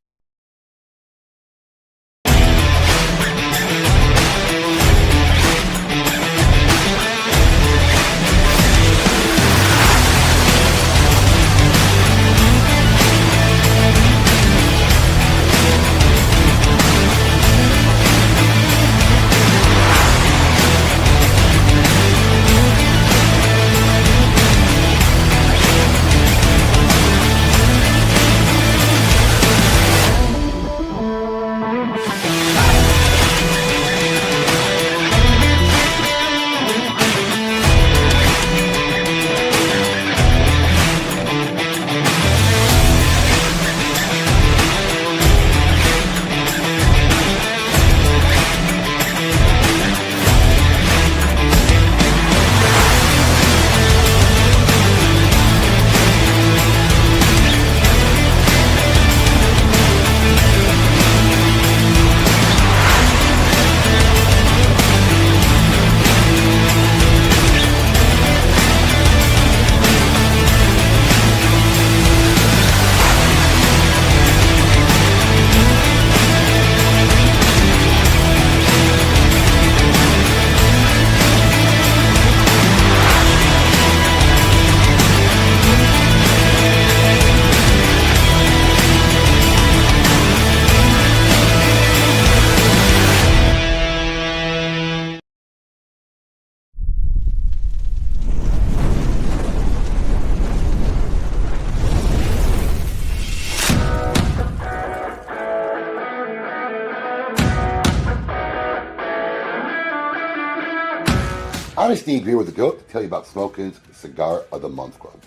Honest Abe here with the GOAT to tell you about Smokin's Cigar of the Month Club.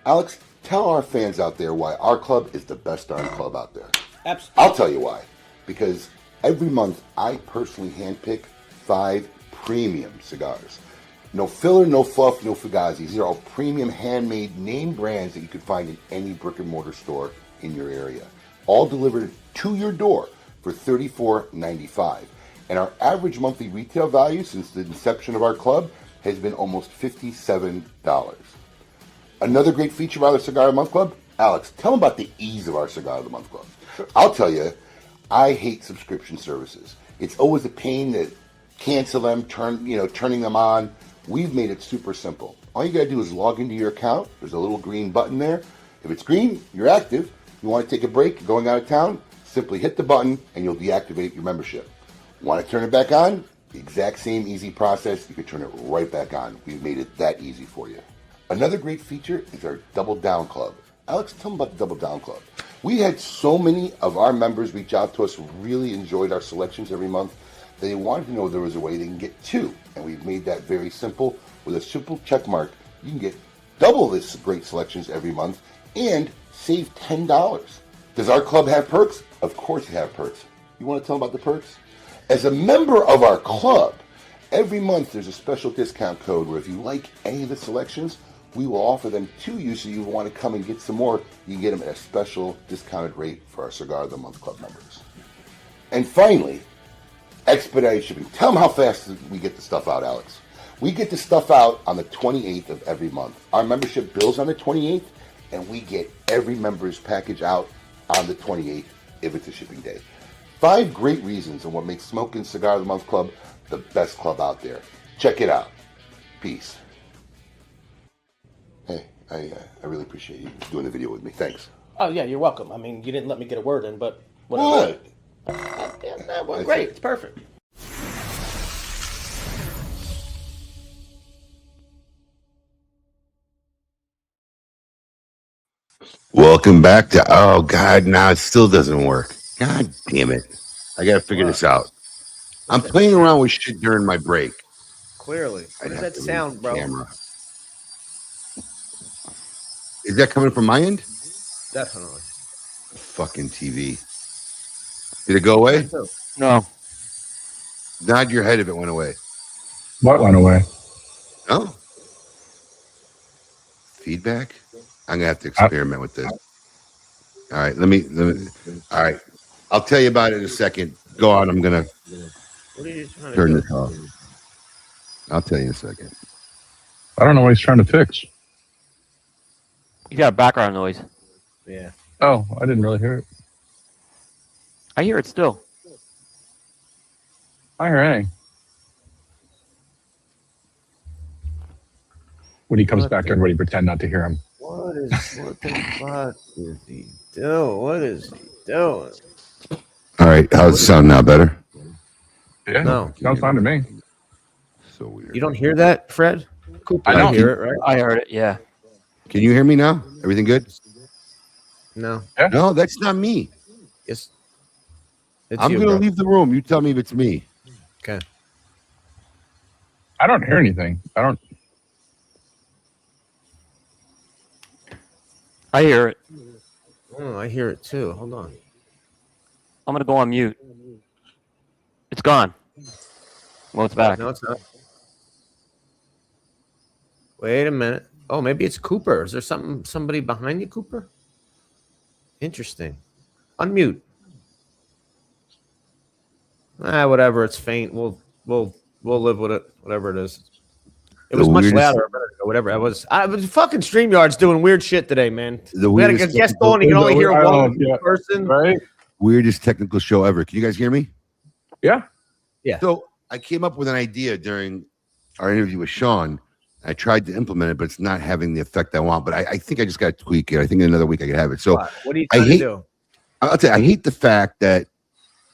Alex, tell our fans out there why our club is the best darn club out there. Absolutely. I'll tell you why. Because every month I personally handpick 5 premium cigars. No filler, no fluff, no fugazis. These are all premium handmade name brands that you can find in any brick and mortar store in your area. All delivered to your door for $34.95. And our average monthly retail value since the inception of our club has been almost $57. Another great feature of our Cigar of the Month Club, Alex, tell them about the ease of our Cigar of the Month Club. I'll tell you, I hate subscription services. It's always a pain to cancel them, turning them on. We've made it super simple. All you gotta do is log into your account. There's a little green button there. If it's green, you're active. You want to take a break, you're going out of town, simply hit the button and you'll deactivate your membership. Want to turn it back on? The exact same easy process. You can turn it right back on. We've made it that easy for you. Another great feature is our Double Down Club. Alex, tell them about the Double Down Club. We had so many of our members reach out to us who really enjoyed our selections every month that they wanted to know there was a way they can get 2. And we've made that very simple. With a simple check mark, you can get double this great selections every month and save $10. Does our club have perks? Of course it has perks. You want to tell them about the perks? As a member of our club, every month there's a special discount code where if you like any of the selections, we will offer them to you, so you want to come and get some more. You can get them at a special discounted rate for our Cigar of the Month Club members. And finally, expedited shipping. Tell them how fast we get the stuff out, Alex. We get the stuff out on the 28th of every month. Our membership bills on the 28th, and we get every member's package out on the 28th if it's a shipping day. 5 great reasons on what makes Smokin' Cigar of the Month Club the best club out there. Check it out. Peace. Hey, I really appreciate you doing the video with me. Thanks. Oh, yeah, you're welcome. I mean, you didn't let me get a word in, but whatever. What? That was great. It's perfect. Welcome back to, oh God, no, it still doesn't work. God damn it. I got to figure this out. I'm playing around with shit during my break. Clearly. What does that sound, bro? Camera. Is that coming from my end? Definitely. Fucking TV. Did it go away? No. Nod your head if it went away. What went away? Oh. Feedback? I'm gonna have to experiment with this. All right, let me. All right, I'll tell you about it in a second. Go on. I'm gonna turn this off. I'll tell you in a second. I don't know what he's trying to fix. You got background noise. Yeah. Oh, I didn't really hear it. I hear it still. I hear anything. When he comes back, everybody pretend not to hear him. What the fuck is he doing? What is he doing? All right, how's it sound now? Better? Yeah, No. sounds fine to me. So weird. You don't hear that, Fred? Cooper, I don't hear it, right? I heard it. Yeah. Can you hear me now? Everything good? No. Yeah. No, that's not me. It's I'm you, going to bro. leave the room. You tell me if it's me. Okay. I don't hear anything. I hear it. Oh, I hear it too. Hold on. I'm going to go on mute. It's gone. Well, it's back. No, it's not. Wait a minute. Oh, maybe it's Cooper. Is there somebody behind you, Cooper? Interesting. Unmute. Whatever. It's faint. We'll live with it. Whatever it is. It was much louder a minute ago. Whatever it was. I was fucking StreamYard's doing weird shit today, man. We had a guest on. You can only hear one person. Right? Weirdest technical show ever. Can you guys hear me? Yeah. Yeah. So I came up with an idea during our interview with Sean. I tried to implement it, but it's not having the effect I want. But I think I just got to tweak it. I think in another week I could have it. So what are you trying to do? I'll tell you, I hate the fact that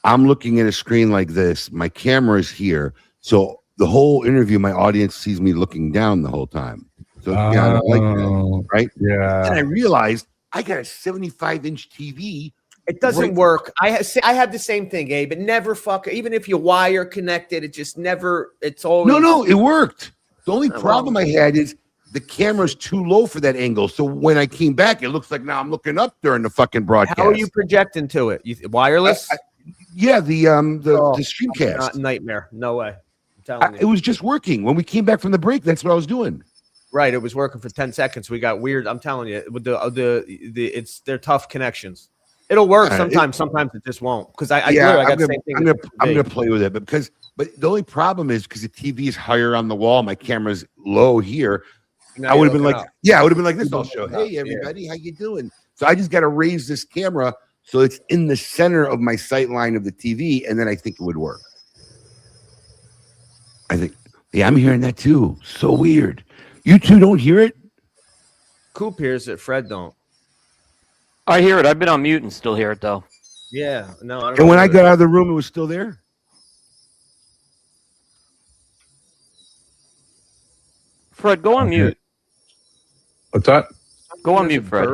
I'm looking at a screen like this. My camera is here. So the whole interview, my audience sees me looking down the whole time. So I don't like that, right? Yeah. And I realized I got a 75-inch TV. It doesn't work. I have the same thing, Abe. It never even if you wire connected, it just never. It's always No, it worked. The only problem I had is the camera's too low for that angle. So when I came back, it looks like now I'm looking up during the fucking broadcast. How are you projecting to it? Wireless? Yeah, the Streamcast. Nightmare. No way. I'm telling you. It was just working. When we came back from the break, that's what I was doing. Right, it was working for 10 seconds. We got weird. I'm telling you, with they're tough connections. It'll work sometimes. Sometimes it just won't. Because I got the same thing. I'm gonna play with it, but the only problem is because the TV is higher on the wall, my camera's low here. I would have been like, I would have been like this all show. Hey everybody, how you doing? So I just got to raise this camera so it's in the center of my sight line of the TV, and then I think it would work. I think, I'm hearing that too. So weird. You two don't hear it? Coop hears it. Fred don't. I hear it. I've been on mute and still hear it though. Yeah. No. I don't and when I got out of the room, it was still there. Fred, go on mute. What's that? Go on mute, Fred.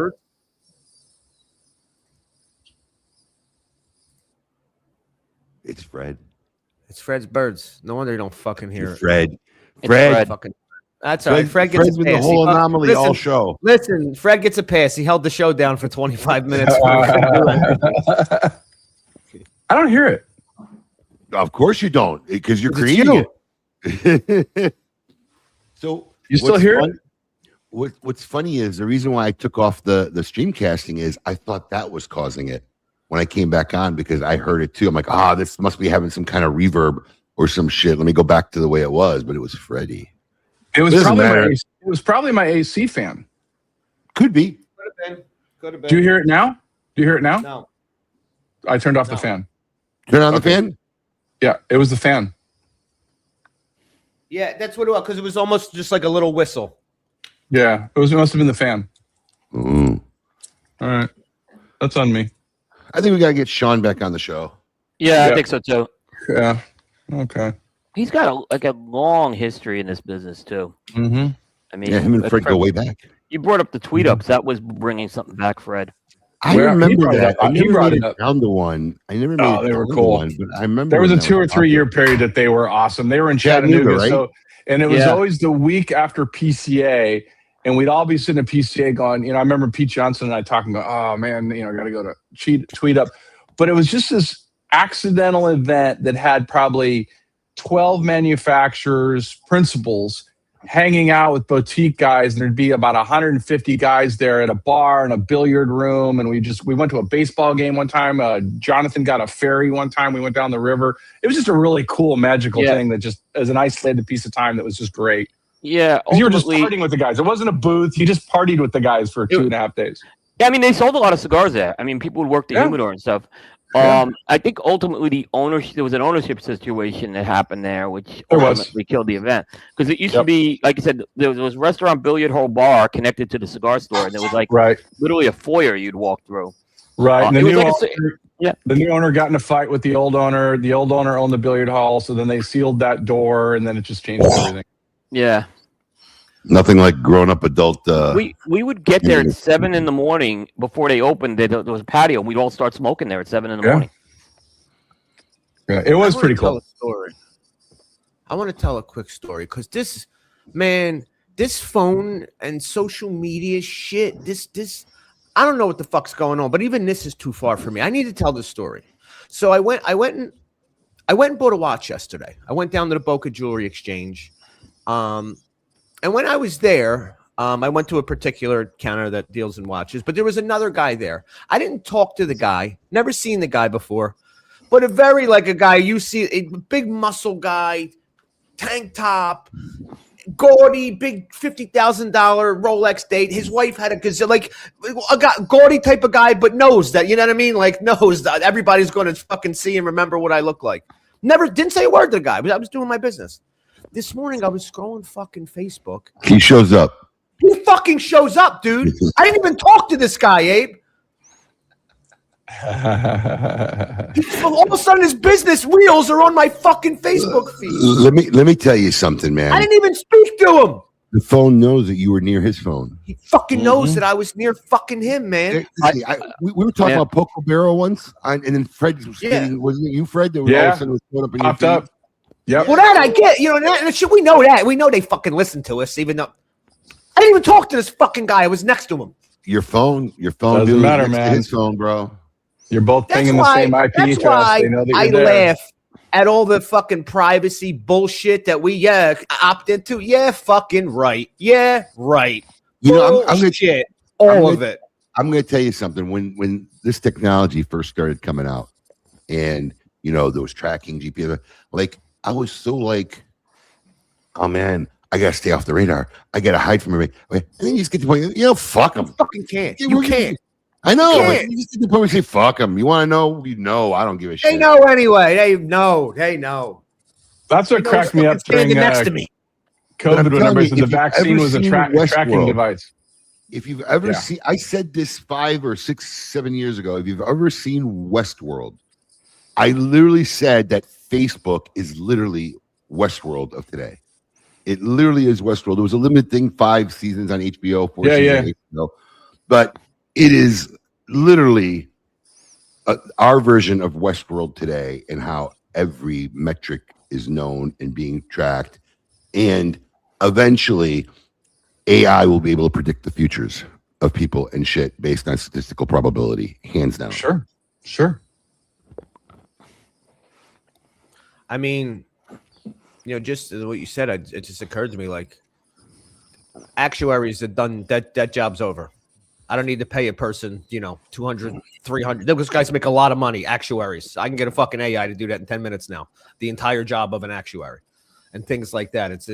It's Fred. It's Fred's birds. No wonder you don't fucking hear it. Fred. Fucking. That's all right. Fred gets Fred's a been pass. the whole anomaly all show. Listen, Fred gets a pass. He held the show down for 25 minutes. I don't hear it. Of course you don't, because you're creating it. So you still hear it? What's funny is the reason why I took off the streamcasting is I thought that was causing it when I came back on, because I heard it too. I'm like, this must be having some kind of reverb or some shit. Let me go back to the way it was, but it was Freddie. It was probably my AC fan. Could be. Could have been. Do you hear it now? Do you hear it now? No. I turned off the fan. Turn on the fan? Yeah, it was the fan. Yeah, that's what it was, because it was almost just like a little whistle. Yeah, it must have been the fan. Mm. All right. That's on me. I think we got to get Sean back on the show. Yeah, I think so too. Yeah. Okay. He's got a long history in this business too. Mm-hmm. I mean, him and Fred go way back. You brought up the tweet ups. That was bringing something back, Fred. I remember that. I He never brought made it it up. down to one. I never made it they were down to cool. one, but I remember there was a when 2 or 3 year popular. period that they were awesome. They were in Chattanooga, right? And it was always the week after PCA, and we'd all be sitting at PCA going, I remember Pete Johnson and I talking about, oh man, I got to go to tweet up. But it was just this accidental event that had probably 12 manufacturers, principals, hanging out with boutique guys, and there'd be about 150 guys there at a bar and a billiard room. And we went to a baseball game one time. Jonathan got a ferry one time. We went down the river. It was just a really cool, magical thing that just as an isolated piece of time that was just great. Yeah. You were just partying with the guys. It wasn't a booth. You just partied with the guys for 2.5 days. Yeah, I mean, they sold a lot of cigars there. I mean, people would work the humidor and stuff. I think ultimately there was an ownership situation that happened there, which ultimately killed the event. Because it used to be, like I said, there was a restaurant, billiard hall, bar connected to the cigar store, and there was like literally a foyer you'd walk through. Right. And the new owner got in a fight with the old owner. The old owner owned the billiard hall, so then they sealed that door, and then it just changed everything. Yeah. Nothing like grown-up adult. We would get there at 7 a.m. before they opened. There was a patio, and we'd all start smoking there at 7 a.m. Yeah, it was pretty cool. I want to tell a quick story because this phone and social media shit, this I don't know what the fuck's going on, but even this is too far for me. I need to tell this story. So I went and bought a watch yesterday. I went down to the Boca Jewelry Exchange. And when I was there, I went to a particular counter that deals in watches, but there was another guy there. I didn't talk to the guy, never seen the guy before, but a guy you see, a big muscle guy, tank top, gaudy, big $50,000 Rolex date. His wife had a gaudy type of guy, but knows that, you know what I mean? Like knows that everybody's going to fucking see and remember what I look like. Didn't say a word to the guy, but I was doing my business. This morning, I was scrolling fucking Facebook. He shows up. He fucking shows up, dude. I didn't even talk to this guy, Abe. All of a sudden, his business wheels are on my fucking Facebook feed. Let me tell you something, man. I didn't even speak to him. The phone knows that you were near his phone. He fucking knows that I was near fucking him, man. We were talking about Poco Barrel once, and then Fred was wasn't it you, Fred? That all of a sudden was going up in your feed? Up. Yep. Well, that I get. You know, we know that. We know they fucking listen to us, even though I didn't even talk to this fucking guy. I was next to him. Your phone doesn't dude, matter, man. His phone, bro. You're both pinging the same IP address. That's why they know that I you're there. laugh at all the fucking privacy bullshit that we opt into. Yeah, fucking right. Yeah, right. You know, I'm gonna shit. All of it. I'm gonna tell you something. When this technology first started coming out, and you know there was tracking GPS, like. I was so like, oh man, I gotta stay off the radar. I gotta hide from everybody. And then you just get to the point, fuck them. You fucking can't. You can't. I know. But you just get to the point where you say, fuck them. You want to know? You know. I don't give a shit. They know anyway. They know. That's what cracked me up during next to me. COVID. When everybody said the vaccine was a tracking device. If you've ever seen, I said this 5 or 6, 7 years ago. If you've ever seen Westworld, I literally said that Facebook is literally Westworld of today. It literally is Westworld. It was a limited thing, 5 seasons on HBO, 4 seasons on HBO. But it is literally our version of Westworld today and how every metric is known and being tracked. And eventually, AI will be able to predict the futures of people and shit based on statistical probability, hands down. Sure. I mean, you know, just what you said, it just occurred to me like actuaries have done that job's over. I don't need to pay a person, you know, $200, $300. Those guys make a lot of money, actuaries. I can get a fucking AI to do that in 10 minutes now. The entire job of an actuary and things like that. It's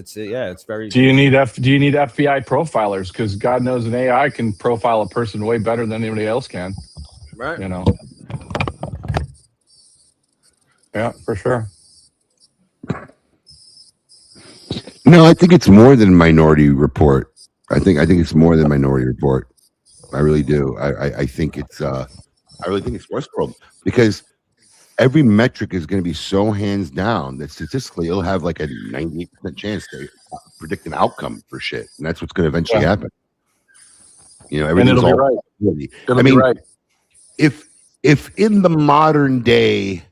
very. Do you need FBI profilers? Because God knows an AI can profile a person way better than anybody else can. Right. You know. Yeah, for sure. No, I think it's more than Minority Report. I think it's more than Minority Report. I really do. I think it's I really think it's Westworld because every metric is going to be so hands down that statistically it'll have like a 98% chance to predict an outcome for shit, and that's what's going to eventually happen. You know, everything's and it'll be right. It'll be right. If in the modern day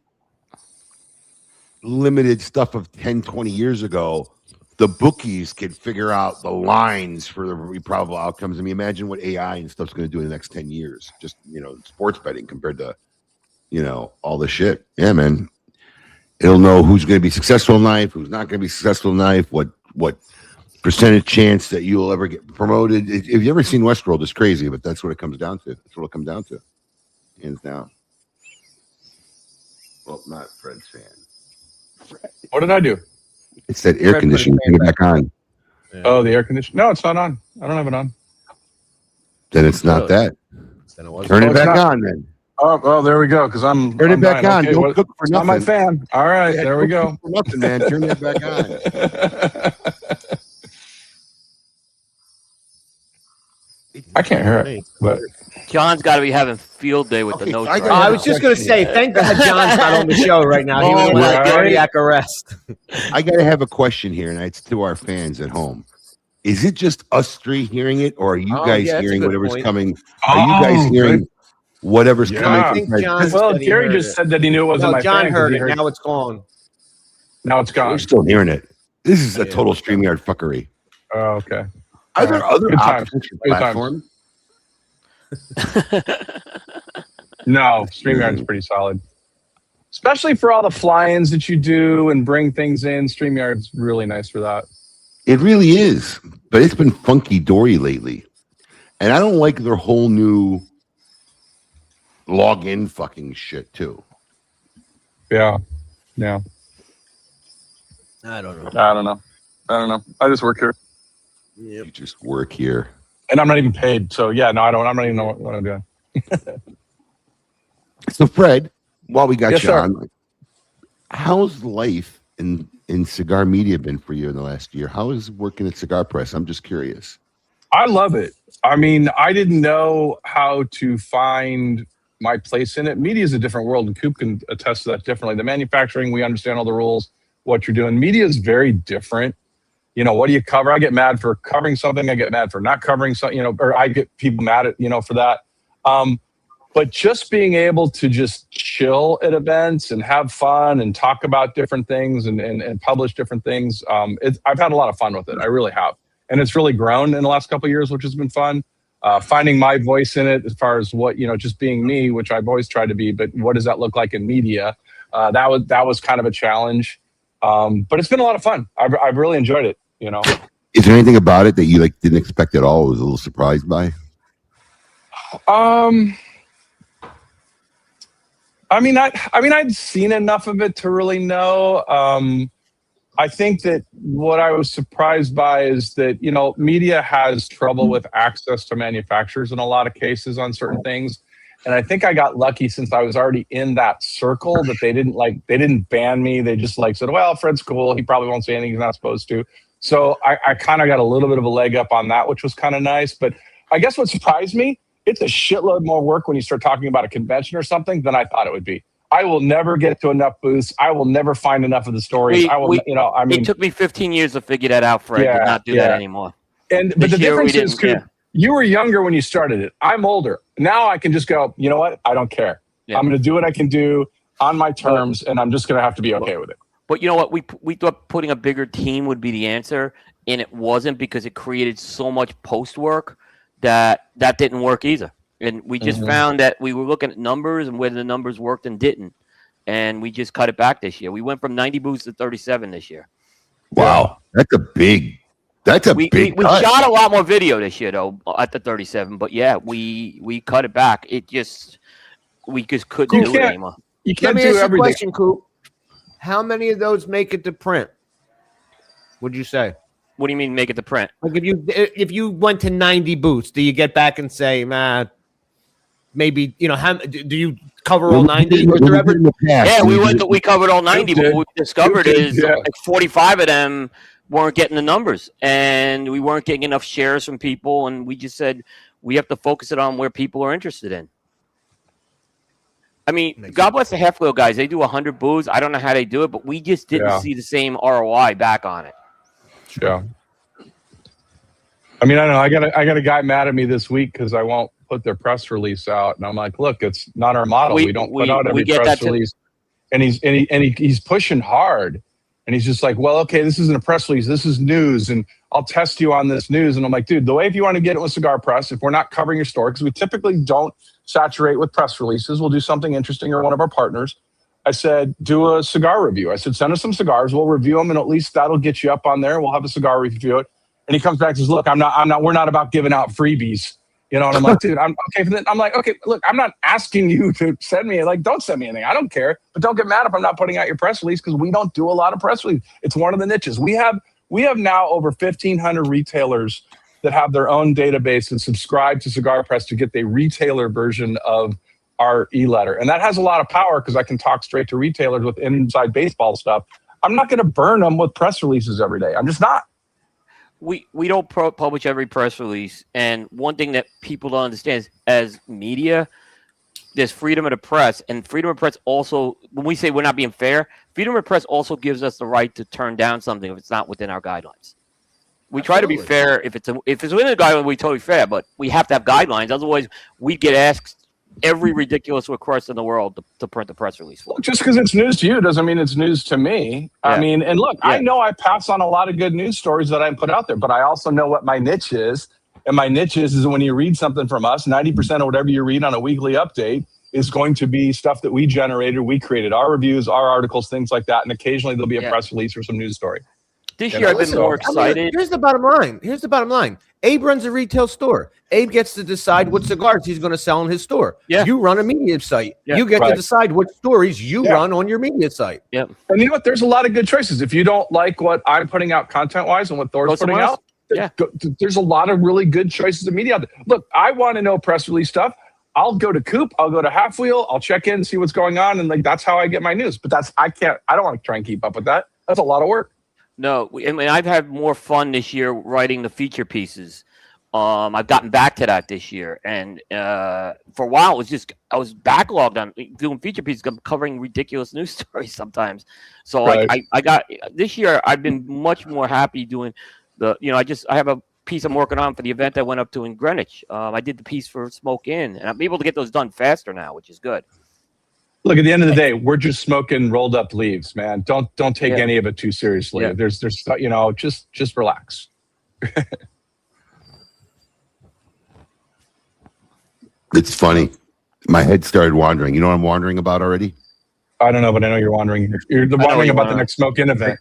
limited stuff of 10, 20 years ago, the bookies could figure out the lines for the probable outcomes. I mean, imagine what AI and stuff's going to do in the next 10 years. Just, you know, sports betting compared to, you know, all the shit. Yeah, man. It'll know who's going to be successful in life, who's not going to be successful in life, what percentage chance that you will ever get promoted. If you've ever seen Westworld, it's crazy, but that's what it comes down to. That's what it comes down to. Hands down. Well, not Fred's fan. What did I do? It's that air conditioning. Turn it back on. Yeah. Oh, the air conditioning. No, it's not on. I don't have it on. Then it's not that. Then it was. Turn it back not. on then. Oh, there we go. Because I'm Turn it back on. Okay, Don't cook for it's nothing. not my fan. All right, Yeah, there we don't go. cook for nothing, man. Turn it back on. I can't hear it, but John's got to be having field day with the notes. I right gotta now. I was just going to say, thank God John's not on the show right now. He would have right. cardiac arrest. I got to have a question here, and it's to our fans at home. Is it just us three hearing it, or are you guys yeah, that's a hearing good whatever's point. coming? Are you guys hearing whatever's Yeah. coming? I from think Fred? John well, said he Gary heard just it. said that he knew it wasn't No, my John fan. 'cause heard he it. Now it's gone. Now it's gone. We're still hearing it. This is a total StreamYard fuckery. Oh, okay. Are there other Good times. options for Good times. platforms? No, StreamYard is pretty solid. Especially for all the fly-ins that you do and bring things in. StreamYard's really nice for that. It really is, but it's been funky dory lately, and I don't like their whole new login fucking shit too. Yeah. I don't know. I don't know. I just work here. You just work here. And I'm not even paid. So yeah, no, I don't. I'm not even know what I'm doing. So Fred, while we got Yes, you sir. on, how's life in cigar media been for you in the last year? How is working at Cigar Press? I'm just curious. I love it. I mean, I didn't know how to find my place in it. Media is a different world, and Coop can attest to that differently. The manufacturing, we understand all the rules, what you're doing. Media is very different. You know, what do you cover? I get mad for covering something. I get mad for not covering something, you know, or I get people mad at, for that. But just being able to just chill at events and have fun and talk about different things and publish different things, I've had a lot of fun with it. I really have. And it's really grown in the last couple of years, which has been fun. Finding my voice in it as far as what, just being me, which I've always tried to be, but what does that look like in media? That was kind of a challenge. But it's been a lot of fun. I've really enjoyed it, Is there anything about it that you didn't expect at all? Was a little surprised by? I'd seen enough of it to really know. I think that what I was surprised by is that, media has trouble with access to manufacturers in a lot of cases on certain things. And I think I got lucky since I was already in that circle that they didn't ban me. They just said, well, Fred's cool. He probably won't say anything he's not supposed to. So I kind of got a little bit of a leg up on that, which was kind of nice. But I guess what surprised me, it's a shitload more work when you start talking about a convention or something than I thought it would be. I will never get to enough booths. I will never find enough of the stories. It took me 15 years to figure that out, Fred. Yeah, to not do that anymore. But the difference is, you were younger when you started it. I'm older. Now I can just go, you know what? I don't care. Yeah. I'm going to do what I can do on my terms, and I'm just going to have to be okay with it. But you know what? We thought putting a bigger team would be the answer, and it wasn't because it created so much post work that didn't work either. And we just found that we were looking at numbers and whether the numbers worked and didn't. And we just cut it back this year. We went from 90 booths to 37 this year. Wow. That's a big We shot a lot more video this year, though, at the 37. But, yeah, we cut it back. We just couldn't do it anymore. You can't Let me do ask you a everything. question, Coop. How many of those make it to print? Would you say? What do you mean make it to print? Like if you went to 90 booths, do you get back and say, maybe, how do you cover all 90? Was there ever? Yeah, we covered all 90, but what we discovered is like 45 of them weren't getting the numbers, and we weren't getting enough shares from people, and we just said we have to focus it on where people are interested in. I mean, God bless the Half Wheel guys. They do 100 booths. I don't know how they do it, but we just didn't see the same ROI back on it. Yeah. I mean, I don't know. I got a guy mad at me this week because I won't put their press release out, and I'm like, look, it's not our model. We don't put out every press release. And he's pushing hard, and he's just like, well, okay, this isn't a press release. This is news, and I'll test you on this news. And I'm like, dude, the way if you want to get it with Cigar Press, if we're not covering your store, because we typically don't saturate with press releases, we'll do something interesting or one of our partners. I said, do a cigar review. I said, send us some cigars. We'll review them, and at least that'll get you up on there. We'll have a cigar review it. And he comes back and says, look, we're not about giving out freebies. You know, and I'm like, dude, I'm okay. I'm like, okay, look, I'm not asking you to send me, like, don't send me anything. I don't care. But don't get mad if I'm not putting out your press release, because we don't do a lot of press release. It's one of the niches. We have now over 1,500 retailers that have their own database and subscribe to Cigar Press to get the retailer version of our e-letter. And that has a lot of power because I can talk straight to retailers with inside baseball stuff. I'm not going to burn them with press releases every day. I'm just not. We don't publish every press release, and one thing that people don't understand is, as media, there's freedom of the press, and freedom of press also, when we say we're not being fair, freedom of press also gives us the right to turn down something if it's not within our guidelines. We try to be fair. If it's within the guidelines, we're totally fair, but we have to have guidelines. Otherwise, we get asked every ridiculous request in the world to print the press release for. Just because it's news to you doesn't mean it's news to me. Yeah. I mean, and look, I know I pass on a lot of good news stories that I put out there, but I also know what my niche is. And my niche is when you read something from us, 90% of whatever you read on a weekly update is going to be stuff that we generated, we created, our reviews, our articles, things like that. And occasionally there'll be a press release or some news story. This year I've been more excited. Here's the bottom line. Abe runs a retail store. Abe gets to decide what cigars he's going to sell in his store. Yeah. You run a media site. Yeah. You get to decide what stories you run on your media site. Yep. And you know what? There's a lot of good choices. If you don't like what I'm putting out content-wise and what Thor's putting out, there's a lot of really good choices of media out there. Look, I want to know press release stuff. I'll go to Coop. I'll go to Half Wheel. I'll check in and see what's going on. And like that's how I get my news. But I don't want to try and keep up with that. That's a lot of work. No, I mean, I've had more fun this year writing the feature pieces. I've gotten back to that this year, and for a while I was backlogged on doing feature pieces, covering ridiculous news stories sometimes. So I got this year. I've been much more happy doing I have a piece I'm working on for the event I went up to in Greenwich. I did the piece for Smoke Inn, and I'm able to get those done faster now, which is good. Look, at the end of the day, we're just smoking rolled up leaves, man. Don't take any of it too seriously. Yeah. There's just relax. It's funny. My head started wandering. You know what I'm wandering about already? I don't know, but I know you're wandering. You're wondering about the next Smoke In event.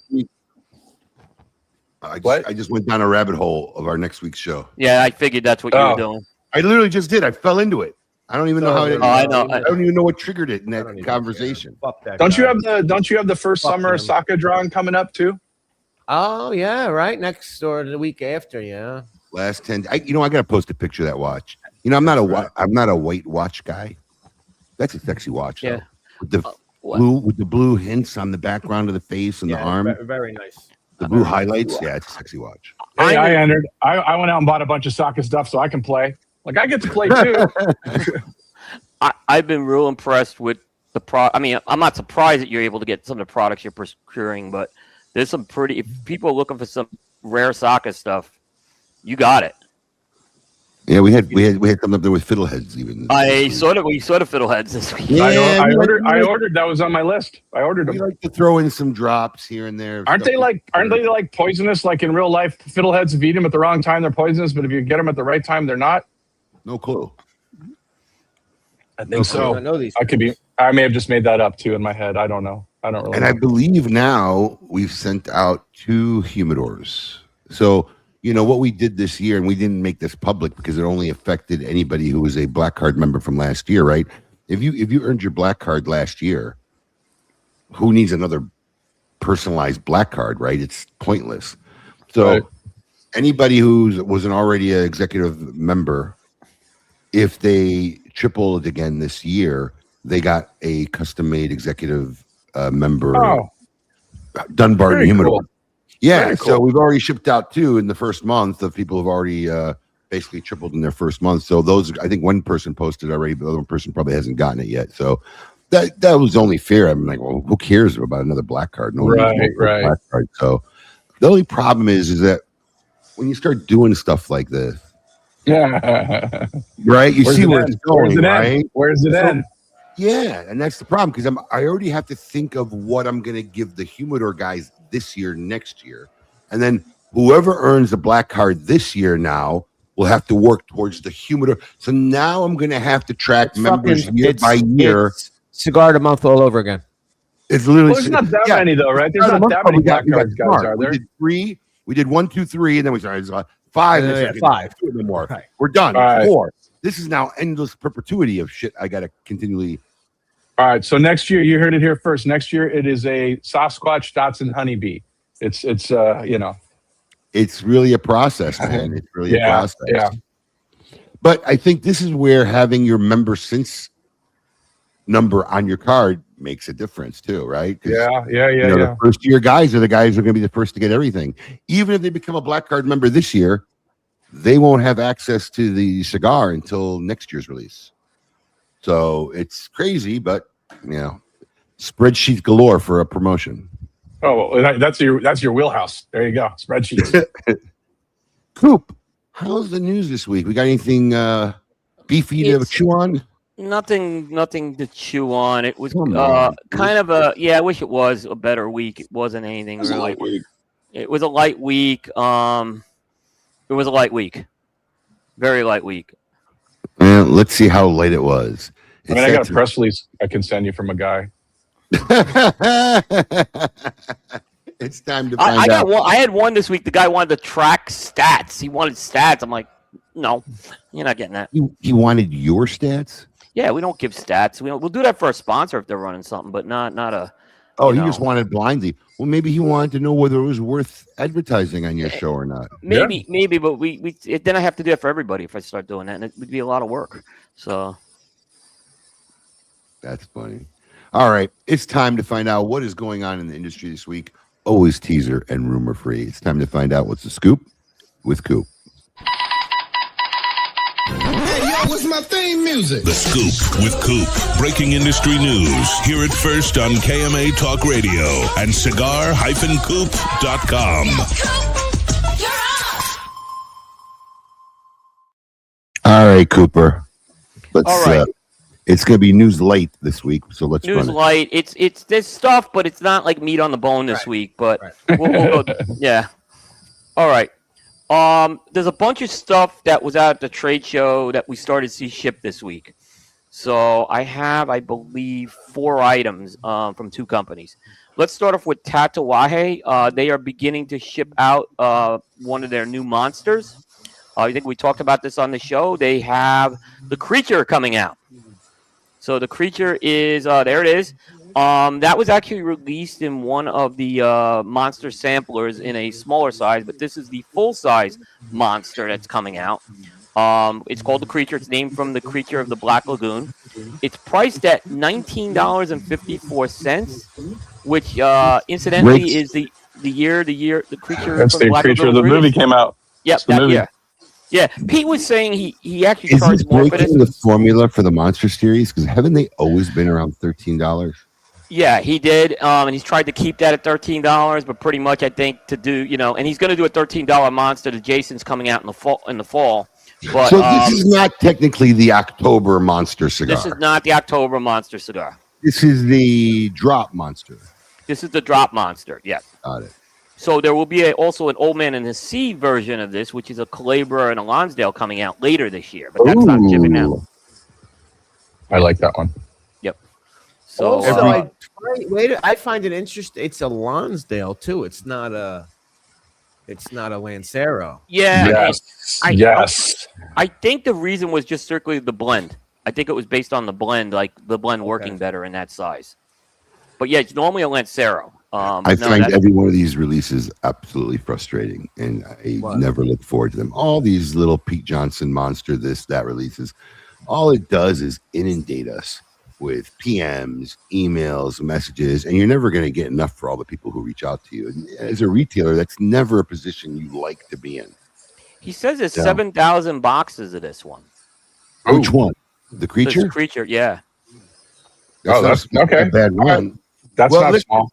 I just went down a rabbit hole of our next week's show. Yeah, I figured that's what you were doing. I literally just did. I fell into it. I don't even know how it. I know. I don't even know what triggered it in that conversation. Don't you have the first summer Osaka drawing coming up too? Oh yeah, right next or the week after, yeah. Last 10. I got to post a picture of that watch. I'm not a white watch guy. That's a sexy watch. Yeah. Though. With the blue hints on the background of the face and the arm. Very nice. The blue highlights. Yeah, it's a sexy watch. Hey, I went out and bought a bunch of Osaka stuff so I can play. Like I get to play too. I've been real impressed with the product. I mean, I'm not surprised that you're able to get some of the products you're procuring, but there's some pretty. If people are looking for some rare Saka stuff, you got it. Yeah, we had something up there with fiddleheads even. We saw the fiddleheads this week. Yeah, I ordered. That was on my list. I ordered them. We like to throw in some drops here and there. Aren't they like poisonous? Like in real life, fiddleheads, if you eat them at the wrong time, they're poisonous. But if you get them at the right time, they're not. No clue. I think so. I may have just made that up too in my head. I don't know. I don't really know. I believe now we've sent out 2 humidors. So, what we did this year, and we didn't make this public because it only affected anybody who was a Black Card member from last year, right? If you earned your Black Card last year, who needs another personalized Black Card, right? It's pointless. So anybody who was an already an executive member, if they tripled again this year, they got a custom-made executive member Dunbar humidor. Cool. Yeah, cool. So we've already shipped out 2 in the first month of people who've already basically tripled in their first month. So those, I think one person posted already, but the other person probably hasn't gotten it yet. So that was only fair. I'm like, well, who cares about another Black Card? No, right. Black Card. So the only problem is that when you start doing stuff like this, right? You see where it's going, right? Where's it end? Yeah, and that's the problem because I already have to think of what I'm going to give the humidor guys this year, next year, and then whoever earns the Black Card this year now will have to work towards the humidor. So now I'm going to have to track members year by year. It's cigar of the month all over again. It's literally. Well, there's not that many though, right? There's not that many Black Cards guys, are there? We did 3. We did 1, 2, 3, and then we started 5. Yeah, 5. 2 more. Right. We're done. All right. 4. This is now endless perpetuity of shit. I got to continually. All right. So next year, you heard it here first. Next year, it is a Sasquatch Dotson honeybee. It's It's really a process, man. It's really a process. Yeah. But I think this is where having your member since number on your card makes a difference too, right? Yeah. The first year guys are the guys who are going to be the first to get everything. Even if they become a black card member this year, they won't have access to the cigar until next year's release. So it's crazy, but spreadsheet galore for a promotion. Oh, well, that's your wheelhouse. There you go. Spreadsheets. Coop, how's the news this week? We got anything beefy to chew on? Nothing to chew on. It was kind of I wish it was a better week. It wasn't anything really. A light week. It was a light week. It was a light week. Very light week. Let's see how late it was. I got a press release I can send you from a guy. It's time to find out. I had one this week. The guy wanted to track stats. He wanted stats. I'm like, no, you're not getting that. He wanted your stats? Yeah, we don't give stats. We'll do that for a sponsor if they're running something, but not a. Oh, he just wanted blindly. Well, maybe he wanted to know whether it was worth advertising on your show or not. Maybe, but we then I have to do it for everybody if I start doing that, and it would be a lot of work. So that's funny. All right, it's time to find out what is going on in the industry this week. Always teaser and rumor free. It's time to find out what's the scoop with Coop. Hey, yo, what's my theme music? The Scoop with Coop. Breaking industry news. Hear it first on KMA Talk Radio and cigar-coop.com. All right, Cooper. All right. It's going to be news light this week, so let's news run it. light. It's this stuff, but it's not like meat on the bone this week. But we'll go, yeah. All right. There's a bunch of stuff that was out at the trade show that we started to see shipped this week. So I have, I believe, 4 items from 2 companies. Let's start off with Tatawahe. They are beginning to ship out one of their new monsters. I think we talked about this on the show. They have the Creature coming out. So the Creature is, there it is. That was actually released in one of the monster samplers in a smaller size, but this is the full-size monster that's coming out. It's called the Creature. It's named from the creature of the Black Lagoon. It's priced at $19.54, which incidentally is the year the Creature That's from the Black Creature. Lagoon The movie came out. Yep, the movie. Yeah, Pete was saying he actually Is this charged more for this. breaking the formula for the monster series? Because haven't they always been around $13? Yeah, he did, and he's tried to keep that at $13, but pretty much I think to do, and he's going to do a $13 monster. The Jason's coming out in the fall. But, so this is not technically the October monster cigar. This is not the October monster cigar. This is the drop monster. This is the drop monster. Yeah. Got it. So there will be also an Old Man and the Sea version of this, which is a Calabria and a Lonsdale coming out later this year, but that's not shipping now. I like that one. Yep. So also, I find it interesting. It's a Lonsdale too. It's not a Lancero. Yeah. Yes. I think the reason was just strictly the blend. I think it was based on the blend, like the blend working better in that size. But yeah, it's normally a Lancero. I find every one of these releases absolutely frustrating, and I never look forward to them. All these little Pete Johnson monster, that releases, all it does is inundate us with PMs, emails, messages, and you're never going to get enough for all the people who reach out to you. And as a retailer, that's never a position you like to be in. He says there's 7,000 boxes of this one. Which one? The Creature? The Creature, yeah. That's okay. A bad run. That's not small.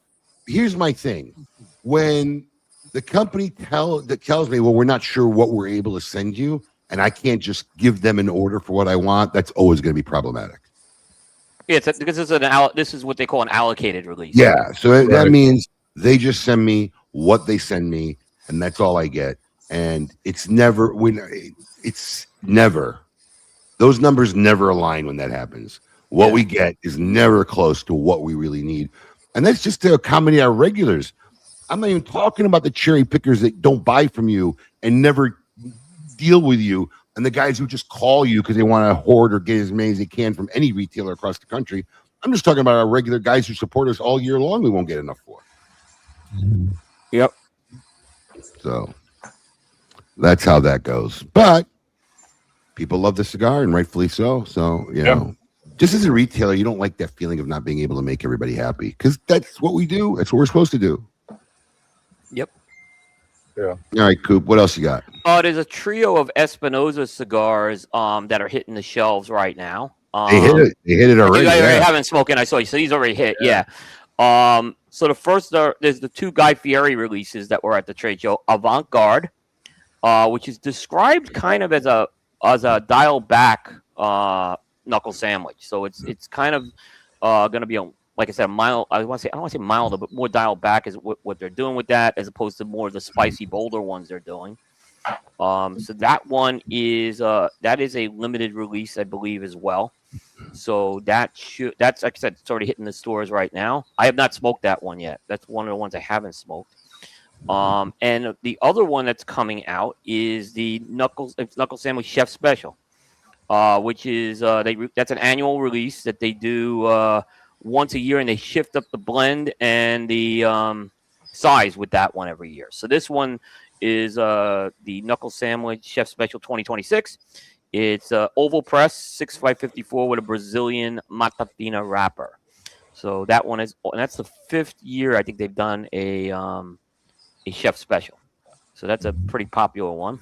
Here's my thing. When the company tells me, well, we're not sure what we're able to send you, and I can't just give them an order for what I want, that's always going to be problematic. Yeah, because this is what they call an allocated release. Yeah, so that means they just send me what they send me, and that's all I get. And it's never those numbers never align when that happens. What we get is never close to what we really need. And that's just to accommodate our regulars. I'm not even talking about the cherry pickers that don't buy from you and never deal with you, and the guys who just call you because they want to hoard or get as many as they can from any retailer across the country. I'm just talking about our regular guys who support us all year long. We won't get enough for. Yep. So that's how that goes. But people love the cigar, and rightfully so. So, you know, just as a retailer, you don't like that feeling of not being able to make everybody happy, because that's what we do. That's what we're supposed to do. Yep. Yeah. All right, Coop, what else you got? There's a trio of Espinosa cigars that are hitting the shelves right now. They hit it. They hit it already. You already haven't spoken. I saw you. So these already hit. Yeah. So the first there's the two Guy Fieri releases that were at the trade show. Avant Garde, which is described kind of as a dial back knuckle sandwich. So it's kind of going to be like I said, mild. I don't want to say milder, but more dialed back is what they're doing with that, as opposed to more of the spicy, bolder ones they're doing. So that one is that is a limited release, I believe, as well. So that's like I said, it's already hitting the stores right now. I have not smoked that one yet. That's one of the ones I haven't smoked. And the other one that's coming out is the Knuckle Sandwich Chef Special, which is that's an annual release that they do once a year, and they shift up the blend and the size with that one every year. So this one is the Knuckle Sandwich Chef Special 2026. It's oval press 6x54 with a Brazilian Matatina wrapper. So that one is, and that's the 5th year I think they've done a chef special. So that's a pretty popular one.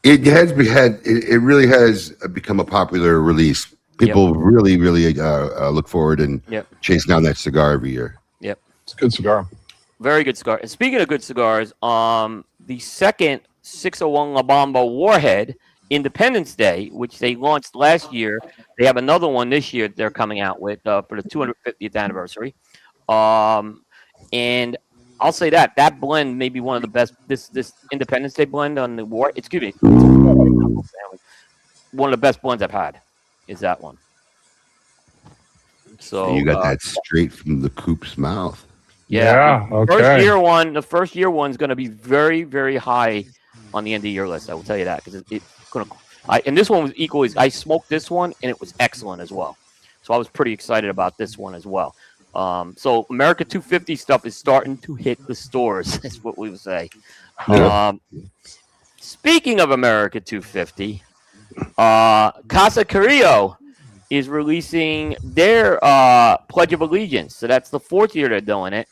It really has become a popular release. People really look forward and chase down that cigar every year. Yep, it's a good cigar. Very good cigar. And speaking of good cigars, the second 601 La Bamba Warhead Independence Day, which they launched last year, they have another one this year they're coming out with for the 250th anniversary. And I'll say that blend may be one of the best. This Independence Day blend on the war. Excuse me, one of the best blends I've had is that one. So you got that straight from the Coop's mouth. Yeah. Okay. The first year one's going to be very, very high on the end of year list. I will tell you that, because it's going to. And this one was equally. I smoked this one and it was excellent as well. So I was pretty excited about this one as well. So America 250 stuff is starting to hit the stores. That's what we would say. Speaking of America 250, Casa Carrillo is releasing their Pledge of Allegiance. So that's the 4th year they're doing it.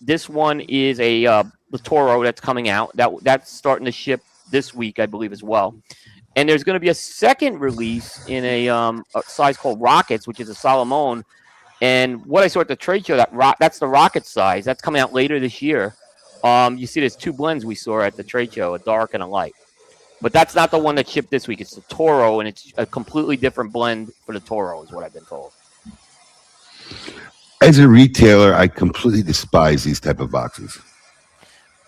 This one is the Toro that's coming out. That's starting to ship this week, I believe, as well. And there's going to be a second release in a size called Rockets, which is a Salomon. And what I saw at the trade show, that's the Rocket size. That's coming out later this year. You see there's 2 blends we saw at the trade show, a dark and a light. But that's not the one that shipped this week. It's the Toro, and it's a completely different blend for the Toro, is what I've been told. As a retailer, I completely despise these type of boxes.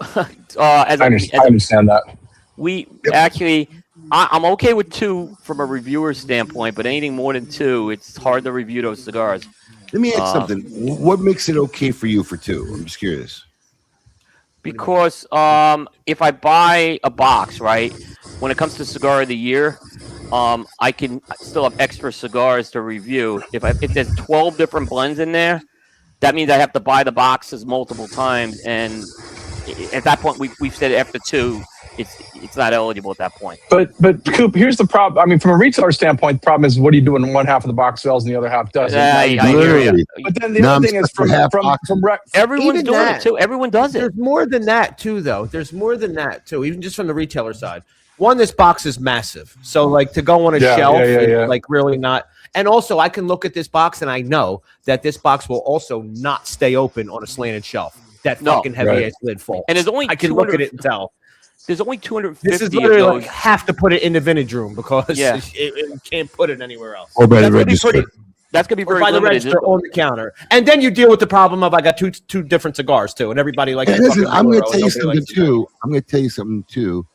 I understand that. Actually, I'm okay with 2 from a reviewer standpoint, but anything more than 2, it's hard to review those cigars. Let me ask something. What makes it okay for you for 2? I'm just curious. Because if I buy a box, right, when it comes to Cigar of the Year, I can still have extra cigars to review. If there's 12 different blends in there, that means I have to buy the boxes multiple times. And at that point, we've said after 2, it's not eligible at that point. But Coop, here's the problem. I mean, from a retailer standpoint, the problem is what do you do when one half of the box sells and the other half doesn't? I hear you. But then the other thing is from everyone's doing it too. Everyone does it. There's more than that too, though. There's more than that too, even just from the retailer side. One, this box is massive, so like to go on a shelf, like really not. And also, I can look at this box and I know that this box will also not stay open on a slanted shelf. That fucking heavy ass lid full. And there's only I can look at it and tell. There's only 250. This is literally like have to put it in the vintage room because it can't put it anywhere else. Or by the register. That's gonna be very by the register on the counter, and then you deal with the problem of I got two different cigars too, and everybody likes. Listen, I'm going to tell you something too. I'm going to tell you something too.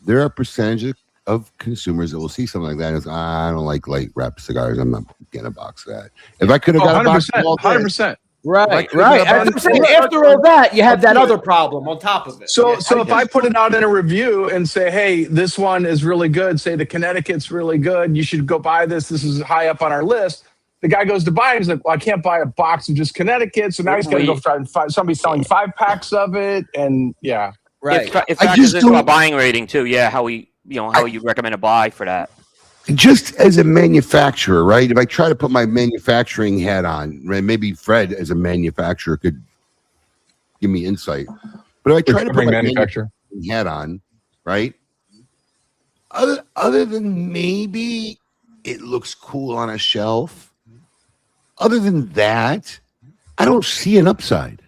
There are percentages of consumers that will see something like that and say, I don't like light wrap cigars. I'm not getting a box of that. If I could have got 100%, 100%. Right. I'm saying, after all that, you have that other problem on top of it. So if I put it out in a review and say, hey, this one is really good, say the Connecticut's really good, you should go buy this. This is high up on our list. The guy goes to buy it. He's like, well, I can't buy a box of just Connecticut. So now he's going to go try and find somebody selling 5-packs of it. And yeah. Right. It factors into our buying rating too. Yeah. How you recommend a buy for that. Just as a manufacturer, right? If I try to put my manufacturing hat on, right, maybe Fred as a manufacturer could give me insight. But if I try to put my manufacturing hat on, right? Other than maybe it looks cool on a shelf. Other than that, I don't see an upside.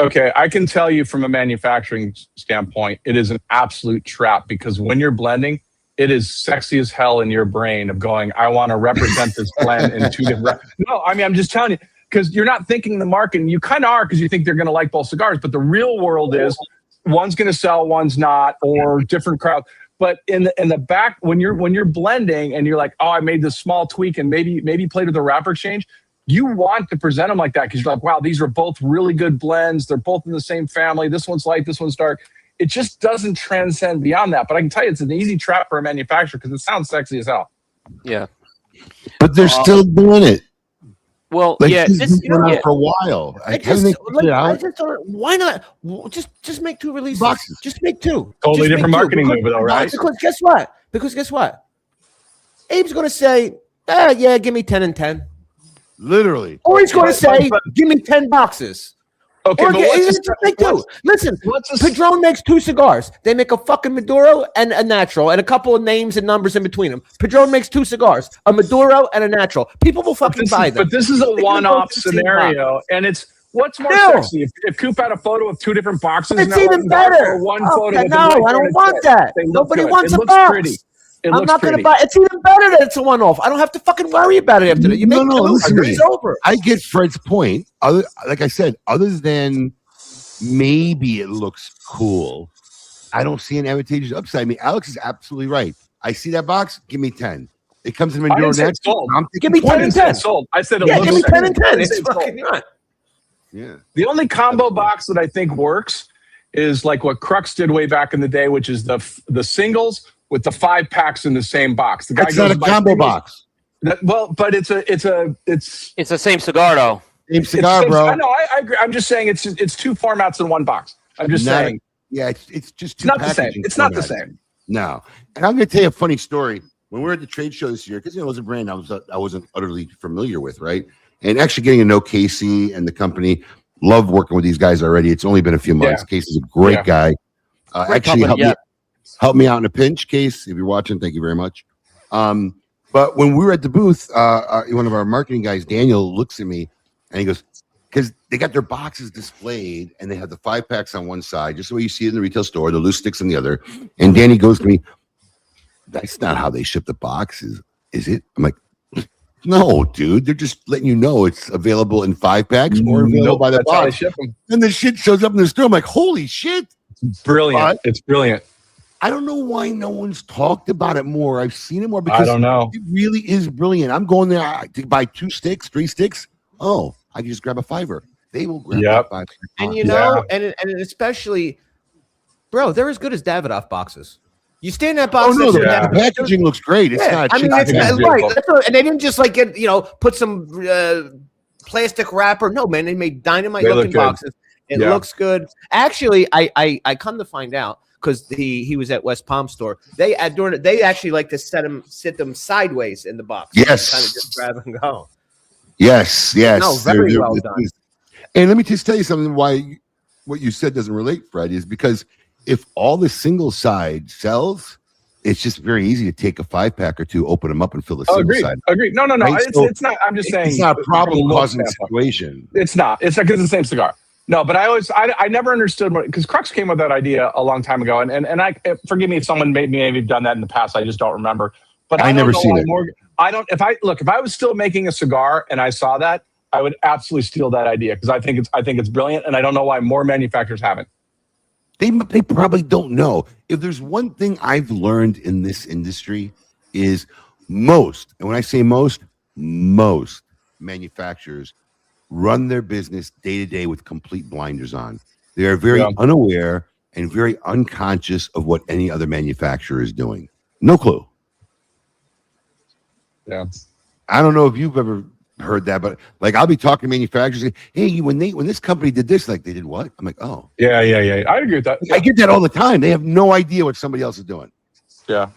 Okay, I can tell you from a manufacturing standpoint, it is an absolute trap because when you're blending, it is sexy as hell in your brain of going, I want to represent this blend in 2 different. No, I mean, I'm just telling you, because you're not thinking the market, and you kind of are because you think they're going to like both cigars, but the real world is one's going to sell, one's not, or different crowd. But in the back, when you're blending and you're like, oh, I made this small tweak and maybe played with the wrapper change, you want to present them like that because you're like, wow, these are both really good blends. They're both in the same family. This one's light, this one's dark. It just doesn't transcend beyond that. But I can tell you it's an easy trap for a manufacturer because it sounds sexy as hell. Yeah. But they're still doing it. Well, like, yeah, for a while. Why not? Just make 2 releases. Boxes. Just make 2. Totally different marketing move, though, right? Because guess what? Abe's going to say, yeah, give me 10 and 10. Literally. Or he's going to say, give me 10 boxes. Okay, but just make 2. Listen, Padron makes 2 cigars. They make a fucking Maduro and a natural and a couple of names and numbers in between them. Padron makes 2 cigars, a Maduro and a natural. People will fucking buy them. But this is a one-off scenario, and it's what's more sexy? If Coop had a photo of 2 different boxes, it's even better. Or one photo. No, I don't want that. Nobody wants a box. Pretty. I'm not going to buy. It's even better that it's a one-off. I don't have to fucking worry about it after that. You make it's over. I get Fred's point. Like I said, other than maybe it looks cool, I don't see an advantageous upside. I mean, Alex is absolutely right. I see that box. Give me 10. It comes in Maduro natural. Give me 10 and 10. Sold. I said, give me 10 and 10. It's fucking not. Yeah. The only combo box that I think works is like what Crux did way back in the day, which is the singles with the 5-packs in the same box. The guy That's not a combo box. But it's the same cigar though. Same cigar, bro. I know. I agree. I'm just saying it's 2 formats in one box. I'm just saying. It's just it's not the same. It's not the same. No. And I'm going to tell you a funny story. When we were at the trade show this year, because it was a brand I wasn't utterly familiar with, right? And actually getting to know Casey and the company, love working with these guys already. It's only been a few months. Yeah. Casey's a great guy. Actually helped me out in a pinch. Case, if you're watching, thank you very much. But when we were at the booth, one of our marketing guys, Daniel, looks at me and he goes, because they got their boxes displayed and they have the 5-packs on one side, just the way you see it in the retail store, the loose sticks on the other. And Danny goes to me, that's not how they ship the boxes, is it? I'm like, no, dude, they're just letting you know it's available in 5-packs or available by the box. And the shit shows up in the store. I'm like, holy shit. It's brilliant. It's brilliant. I don't know why no one's talked about it more. I've seen it more because I don't know. It really is brilliant. I'm going there to buy 2 sticks, 3 sticks. Oh, I can just grab a $5. They will grab 5. And you know, and especially, bro, they're as good as Davidoff boxes. You stay in that box. Oh no, the packaging looks great. It's not. I mean, it's right. And they didn't just like get put some plastic wrapper. No, man, they made dynamite looking boxes. It looks good. Actually, I come to find out, because he was at West Palm store. They actually like to sit them sideways in the box. Yes, kind of just grab and go. Yes. No, very well done. And let me just tell you something. Why what you said doesn't relate, Fred, is because if all the single side sells, it's just very easy to take a 5-pack or 2, open them up, and fill the single side. Agreed. No. Right? It's not. I'm just saying it's not a problem causing situation. It's not. It's not because it's the same cigar. No, but I never understood because Crux came with that idea a long time ago, and I forgive me if someone maybe have done that in the past. I just don't remember. But I never seen it. If I was still making a cigar and I saw that, I would absolutely steal that idea because I think it's brilliant, and I don't know why more manufacturers haven't. They probably don't know. If there's one thing I've learned in this industry is most, and when I say most manufacturers run their business day to day with complete blinders on. They are very unaware and very unconscious of what any other manufacturer is doing. No clue. Yeah. I don't know if you've ever heard that, but like I'll be talking to manufacturers, hey, when this company did this, like they did what? I'm like, oh. Yeah. I agree with that. I get that all the time. They have no idea what somebody else is doing. Yeah.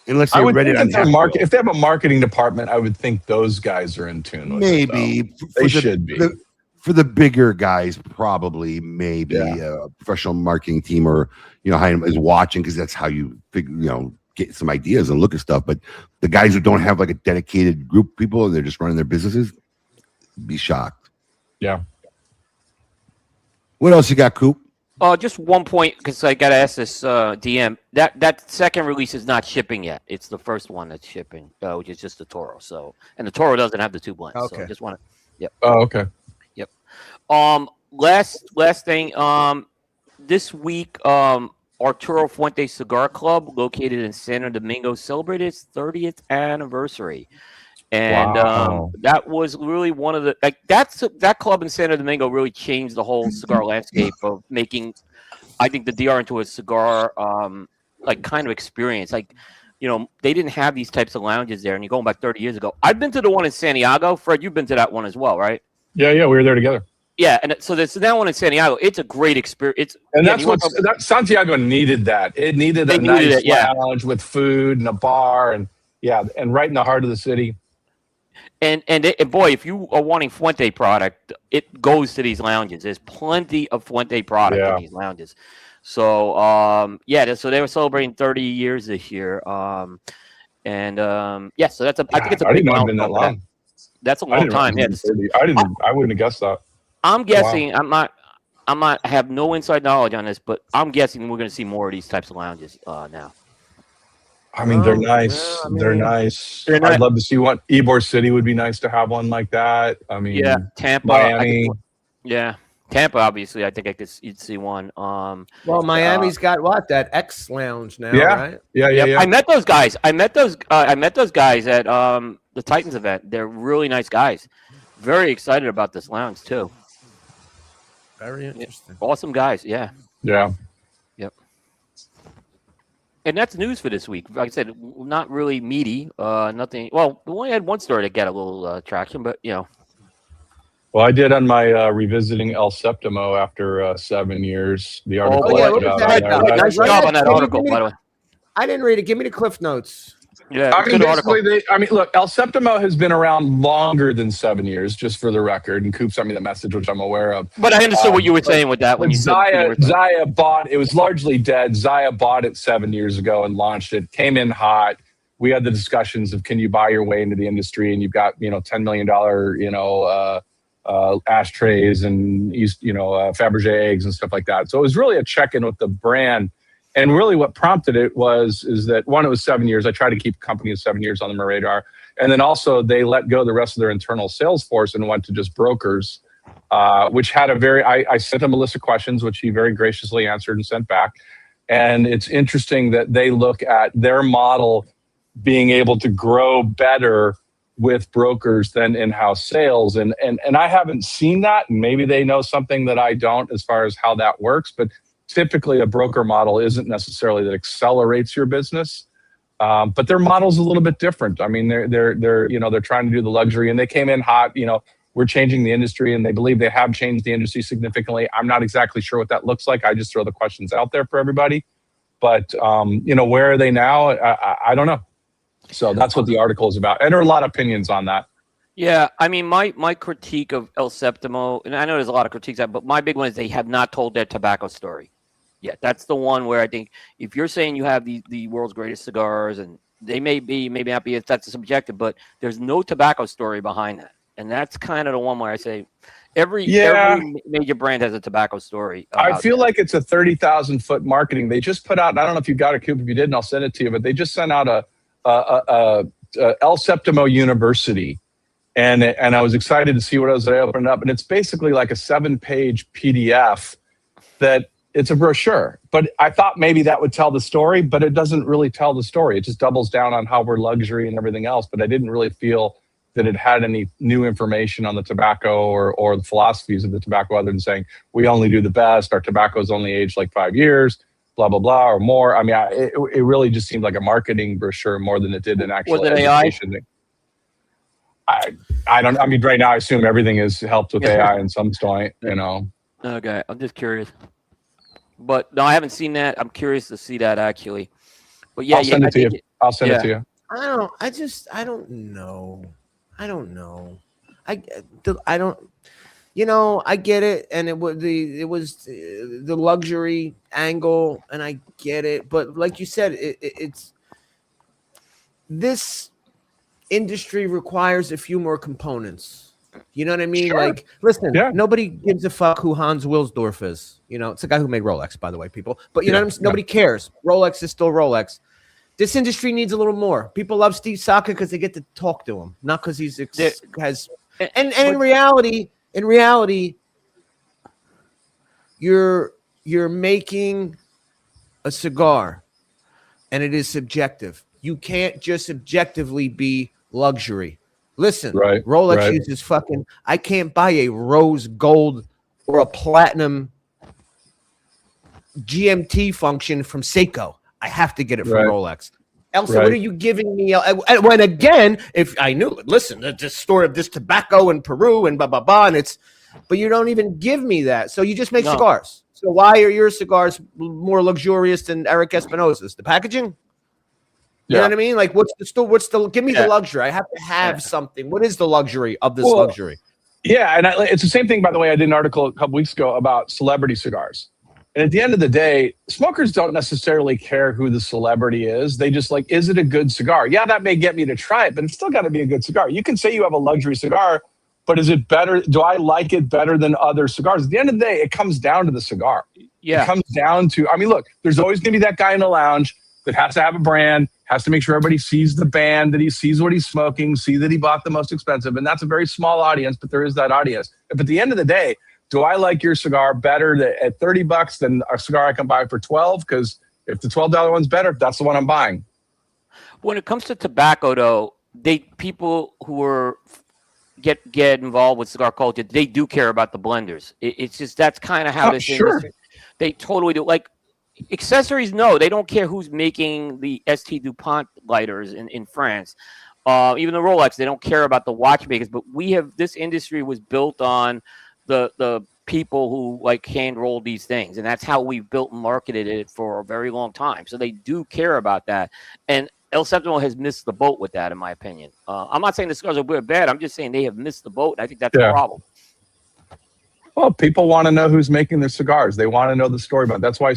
Unless they read it on if they have a marketing department, I would think those guys are in tune with it. Maybe. They should be. For the bigger guys, probably, maybe a professional marketing team or, is watching because that's how you figure, get some ideas and look at stuff. But the guys who don't have like a dedicated group of people and they're just running their businesses, be shocked. Yeah. What else you got, Coop? Just one point, because I got to ask this DM. That second release is not shipping yet. It's the first one that's shipping, which is just the Toro. So, and the Toro doesn't have the two blends. Okay. So I just want to. Yep. Oh, okay. Yep. Last thing. This week, Arturo Fuente Cigar Club, located in Santo Domingo, celebrated its 30th anniversary. And that was really one of the that club in Santo Domingo really changed the whole cigar landscape of making, I think, the DR into a cigar kind of experience. Like, they didn't have these types of lounges there. And you're going back 30 years ago. I've been to the one in Santiago. Fred, you've been to that one as well, right? Yeah, we were there together. Yeah, and so there's that one in Santiago. It's a great experience. That Santiago needed that. It needed a nice lounge with food and a bar and right in the heart of the city. And boy, if you are wanting Fuente product, it goes to these lounges. There's plenty of Fuente product in these lounges. So so they were celebrating 30 years this year. So that's I think it's a big milestone. That long. That's a long time. Yeah, I wouldn't have guessed that. I'm guessing. Wow. I have no inside knowledge on this, but I'm guessing we're going to see more of these types of lounges now. I mean, they're nice. They're nice. I'd love to see one. Ybor City would be nice to have one like that. I mean, Tampa, Miami. Tampa. Obviously, I think you'd see one. Well, Miami's got what, that X Lounge now, right? Yeah. I met those guys. I met those guys at the Titans event. They're really nice guys. Very excited about this lounge too. Very interesting. Awesome guys. Yeah. Yeah. Yep. And that's news for this week. Like I said, not really meaty. Nothing. Well, we only had one story that got a little traction, but Well, I did on my revisiting El Septimo after 7 years. The article. Nice job on that article, by the way. I didn't read it. Give me the Cliff Notes. Yeah, look, El Septimo has been around longer than 7 years, just for the record. And Coop sent me the message, which I'm aware of. But I understood what you were saying with that when you said Zaya bought it. Was largely dead. Zaya bought it 7 years ago and launched it. Came in hot. We had the discussions of, can you buy your way into the industry? And you've got $10 million ashtrays and Fabergé eggs and stuff like that. So it was really a check-in with the brand. And really what prompted it is that, one, it was 7 years. I tried to keep a company of 7 years on my radar. And then also they let go the rest of their internal sales force and went to just brokers, which had I sent him a list of questions, which he very graciously answered and sent back. And it's interesting that they look at their model being able to grow better with brokers than in-house sales. And I haven't seen that. And maybe they know something that I don't as far as how that works. But typically a broker model isn't necessarily that accelerates your business, but their model's a little bit different. I mean, they're trying to do the luxury, and they came in hot. We're changing the industry, and they believe they have changed the industry significantly. I'm not exactly sure what that looks like. I just throw the questions out there for everybody. But where are they now? I don't know. So that's what the article is about, and there are a lot of opinions on that. Yeah, I mean, my critique of El Septimo, and I know there's a lot of critiques, but my big one is they have not told their tobacco story. Yeah, that's the one where I think if you're saying you have the world's greatest cigars, and they maybe not be, if that's subjective, but there's no tobacco story behind that. And that's kind of the one where I say every major brand has a tobacco story. I feel like it's a 30,000-foot marketing. They just put out, I don't know if you got a Coop, if you didn't, I'll send it to you, but they just sent out a El Septimo University. And I was excited to see what it was. I opened it up, and it's basically like a 7-page PDF that it's a brochure. But I thought maybe that would tell the story, but it doesn't really tell the story. It just doubles down on how we're luxury and everything else. But I didn't really feel that it had any new information on the tobacco or the philosophies of the tobacco, other than saying we only do the best. Our tobacco is only aged like 5 years, blah blah blah, or more. I mean, it really just seemed like a marketing brochure more than it did an actual education thing. I don't. I mean, right now I assume everything is helped with AI in some point. You know. Okay, I'm just curious. But no, I haven't seen that. I'm curious to see that actually. But yeah, I'll send it to you. I'll send it to you. I don't know. I don't. You know, I get it, and it was the luxury angle, and I get it. But like you said, it's this industry requires a few more components. You know what I mean? Sure. Like, listen, nobody gives a fuck who Hans Wilsdorf is. You know, it's the guy who made Rolex, by the way, people. But you know what I'm saying? Nobody cares. Rolex is still Rolex. This industry needs a little more. People love Steve Saka because they get to talk to him, not because he's has. And in reality, you're making a cigar, and it is subjective. You can't just objectively be luxury. Listen, Rolex uses fucking. I can't buy a rose gold or a platinum GMT function from Seiko. I have to get it from Rolex. Elsa, what are you giving me? When again, if I knew, listen, the story of this tobacco in Peru and blah blah blah, and but you don't even give me that. So you just make cigars. So why are your cigars more luxurious than Eric Espinosa's? The packaging. You know what I mean? Like, what's the? Give me the luxury. I have to have something. What is the luxury of this luxury? Yeah, and it's the same thing. By the way, I did an article a couple weeks ago about celebrity cigars. And at the end of the day, smokers don't necessarily care who the celebrity is. They just like, is it a good cigar? Yeah, that may get me to try it, but it's still got to be a good cigar. You can say you have a luxury cigar, but is it better? Do I like it better than other cigars? At the end of the day, it comes down to the cigar. Yeah. It comes down to, I mean, look, there's always going to be that guy in the lounge that has to have a brand, has to make sure everybody sees the band, that he sees what he's smoking, see that he bought the most expensive. And that's a very small audience, but there is that audience. But at the end of the day, do I like your cigar better at $30 than a cigar I can buy for $12? Because if the $12 one's better, that's the one I'm buying. When it comes to tobacco, though, people who get involved with cigar culture, they do care about the blenders. It's just that's kind of how this industry. They totally do. Like accessories, no, they don't care who's making the ST DuPont lighters in France. Even the Rolex, they don't care about the watchmakers. But this industry was built on the people who like hand roll these things, and that's how we've built and marketed it for a very long time. So they do care about that, and El Septimo has missed the boat with that, in my opinion. I'm not saying the cigars are good or bad. I'm just saying they have missed the boat, and I think that's a problem. Well, people want to know who's making their cigars. They want to know the story about it. That's why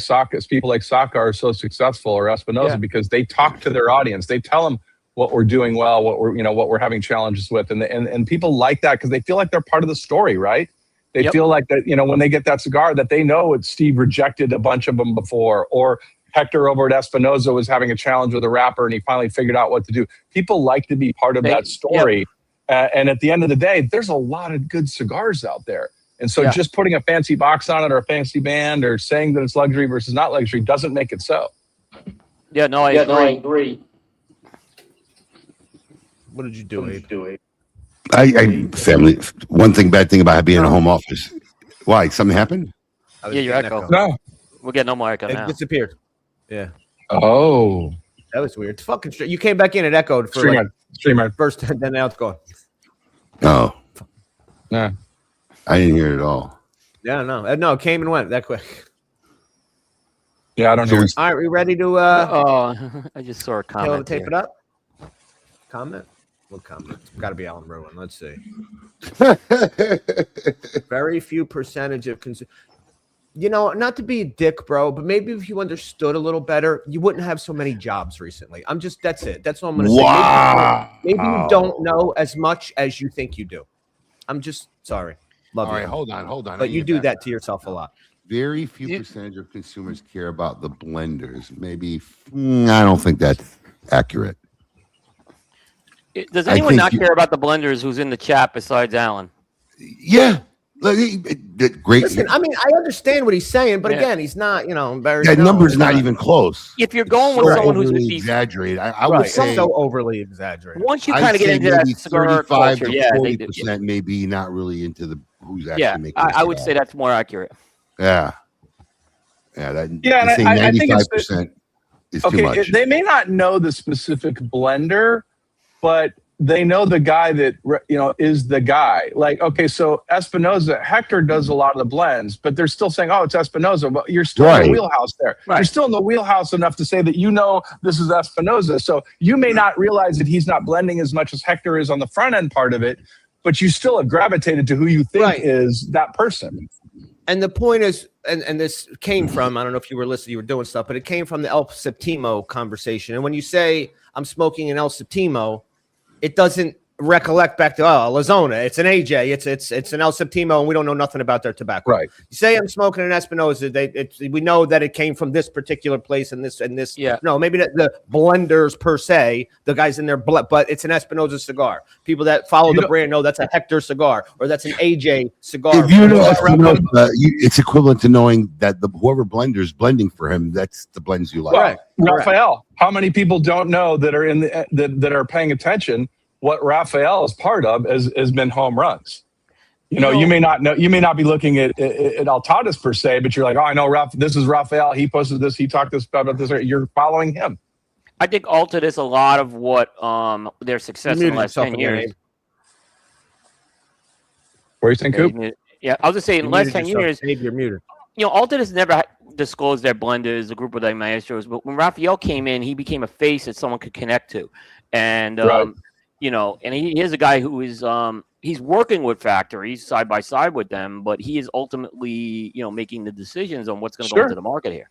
people like Saka are so successful, or Espinosa, because they talk to their audience. They tell them what we're doing well, what we're having challenges with, and people like that because they feel like they're part of the story, right? They feel like that, when they get that cigar, that they know Steve rejected a bunch of them before, or Hector over at Espinosa was having a challenge with a rapper and he finally figured out what to do. People like to be part of that story. And at the end of the day, there's a lot of good cigars out there. And so just putting a fancy box on it or a fancy band or saying that it's luxury versus not luxury doesn't make it so. Yeah, no, I agree. What did you do, Abe? Family. One bad thing about being in a home office. Why? Something happened? Yeah, your echo. No, we'll get no more echo now. It disappeared. Yeah. Oh, that was weird. It's fucking strange. You came back in, it echoed for StreamYard first, and then now it's gone. Oh, yeah. I didn't hear it at all. Yeah, no, it came and went that quick. Yeah, I don't hear. All right, we ready to? I just saw a comment. Tape it up. Comment. What comment? It's got to be Alan Rowan. Let's see. Very few percentage of consumers. Not to be a dick, bro, but maybe if you understood a little better, you wouldn't have so many jobs recently. That's it. That's all I'm going to say. Maybe you don't know as much as you think you do. I'm just sorry. Love you. All right, hold on. But you do that to yourself a lot. Very few percentage of consumers care about the blenders. Maybe, I don't think that's accurate. Does anyone not care about the blenders who's in the chat besides Alan? Yeah. Look, great. Listen, I mean, I understand what he's saying, but again, he's not, very. That number's not even close. If you're going with someone who's overly exaggerated, I would say so overly exaggerated. Once you kind of get into that cigar 35 culture, to yeah, 40% maybe not really into the who's actually making. I would say that's more accurate. Yeah. And I think 95% is too much. They may not know the specific blender, but they know the guy that is the guy. Like, okay, so Espinosa, Hector does a lot of the blends, but they're still saying, "Oh, it's Espinosa." But you're still in the wheelhouse there. Right. You're still in the wheelhouse enough to say that this is Espinosa. So you may not realize that he's not blending as much as Hector is on the front end part of it, but you still have gravitated to who you think is that person. And the point is, and this came from, I don't know if you were listening, you were doing stuff, but it came from the El Septimo conversation. And when you say I'm smoking an El Septimo, it doesn't recollect back to Lazona. It's an AJ. It's an El Septimo, and we don't know nothing about their tobacco. Right. You say I'm smoking an Espinosa. We know that it came from this particular place and this. Yeah. No, maybe the blenders per se, the guys in there, but it's an Espinosa cigar. People that follow the brand know that's a Hector cigar or that's an AJ cigar. If you know Espinosa, it's equivalent to knowing that whoever blender's blending for him, that's the blends you like. Right. Raphael, how many people don't know that are that are paying attention? What Raphael is part of has been home runs. You may not know. You may not be looking at Altadas per se, but you're like, oh, I know this is Raphael. He posted this. He talked about this. You're following him. I think Altadas a lot of what their success in the last 10 years. Where you think, Coop? Yeah, I was just saying, in the last 10 years, you're muted. Altadas never disclosed their blenders, a group of their maestros, but when Raphael came in, he became a face that someone could connect to, and and he is a guy who is he's working with factories side by side with them, but he is ultimately making the decisions on what's going to go into the market here.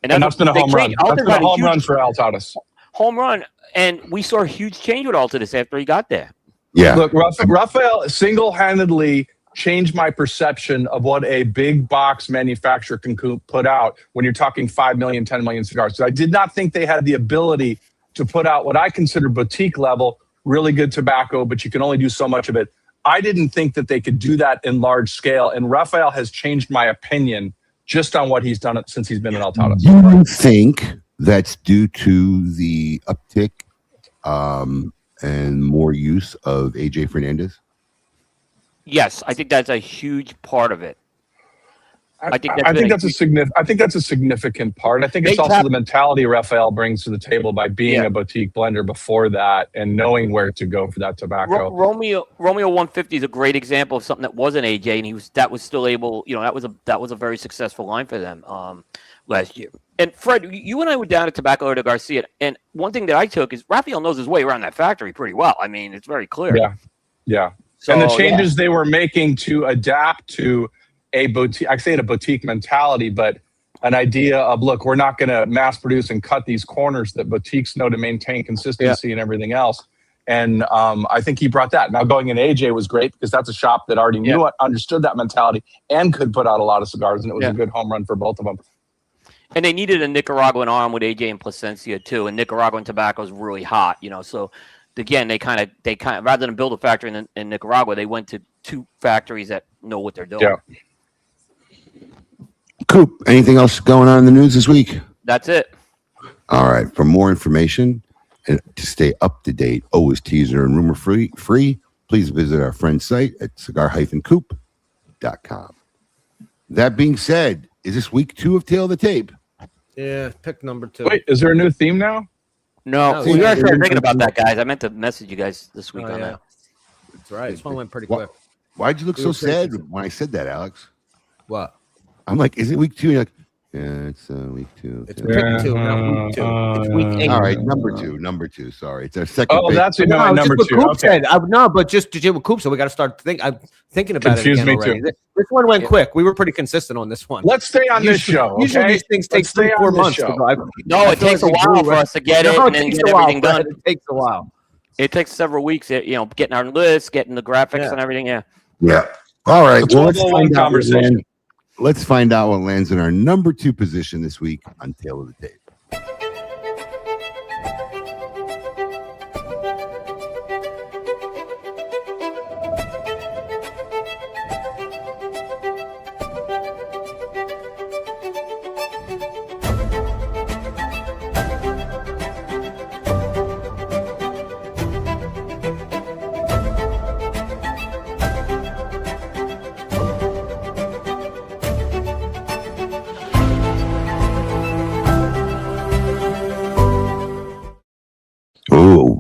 And that's been a home run. That's been a home run for Altadas. Home run, and we saw a huge change with Altadas after he got there. Yeah. Look, Raphael single-handedly changed my perception of what a big box manufacturer can put out when you're talking 5 million, 10 million cigars. So I did not think they had the ability to put out what I consider boutique level, really good tobacco, but you can only do so much of it. I didn't think that they could do that in large scale. And Raphael has changed my opinion just on what he's done since he's been in Altadas. Do you think that's due to the uptick and more use of AJ Fernandez? Yes, I think that's a huge part of it. I think that's a significant part. I think it's also the mentality Raphael brings to the table by being a boutique blender before that and knowing where to go for that tobacco. Romeo 150 is a great example of something that wasn't AJ, and that was still able. That was a very successful line for them last year. And Fred, you and I were down at Tobacco de Garcia, and one thing that I took is Raphael knows his way around that factory pretty well. I mean, it's very clear. Yeah. So, and the changes they were making to adapt to a boutique, I say it a boutique mentality, but an idea of, look, we're not going to mass produce and cut these corners that boutiques know to maintain consistency and everything else. And I think he brought that. Now going in AJ was great because that's a shop that already knew it, understood that mentality, and could put out a lot of cigars. And it was a good home run for both of them. And they needed a Nicaraguan arm with AJ and Plasencia too. And Nicaraguan tobacco is really hot, So again, they kind of rather than build a factory in Nicaragua, they went to two factories that know what they're doing. Yeah. Coop, anything else going on in the news this week? That's it. All right. For more information and to stay up to date, always teaser and rumor free, please visit our friend's site at cigar-coop.com. That being said, is this week 2 of Tail of the Tape? Yeah, pick number 2. Wait, is there a new theme now? No, we were actually thinking about that, guys. I meant to message you guys this week on that. That's right. This one went pretty quick. Why'd you look so sad when I said that, Alex? What? I'm like, is it week 2? You're like, yeah, it's week 2. It's pick 2, not week 2. It's week 8. All right, number 2. Sorry, it's our second. Oh, that's number 2. Coop said. But just to do what Coop said, we got to start thinking about it again already. Too. This one went quick. We were pretty consistent on this one. Let's stay on this show. Usually these things take 3-4 months to go. No, it takes a while for us to get it and then get everything done. It takes a while. It takes several weeks. Getting our list, getting the graphics and everything. Yeah. All right. Well, let's find out what lands in our number 2 position this week on Tail of the Tape.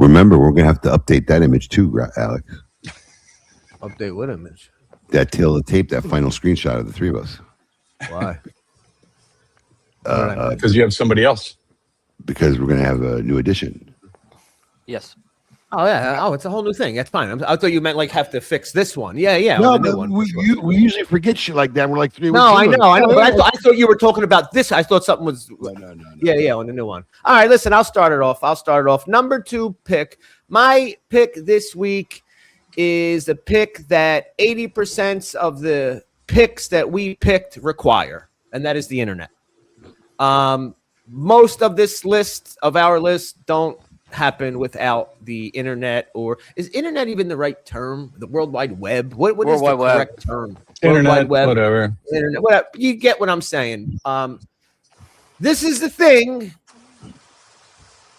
remember, we're going to have to update that image too, Alex. Update what image? That tail of the tape, that final screenshot of the three of us. Why? Because you have somebody else. Because we're going to have a new edition. Yes. Oh yeah. Oh, it's a whole new thing. That's fine. I thought you meant like have to fix this one. Yeah. No, on the new but one. we usually forget shit like that. We're like 3 weeks. No, I know. But I thought you were talking about this. I thought something was. No. Yeah, on the new one. All right, listen. I'll start it off. Number 2 pick. My pick this week is the pick that 80% of the picks that we picked require, and that is the internet. Most of our list don't happen without the internet, or is internet even the right term? The World Wide Web? What is the correct term? Internet, Web, whatever. Internet, whatever. You get what I'm saying. This is the thing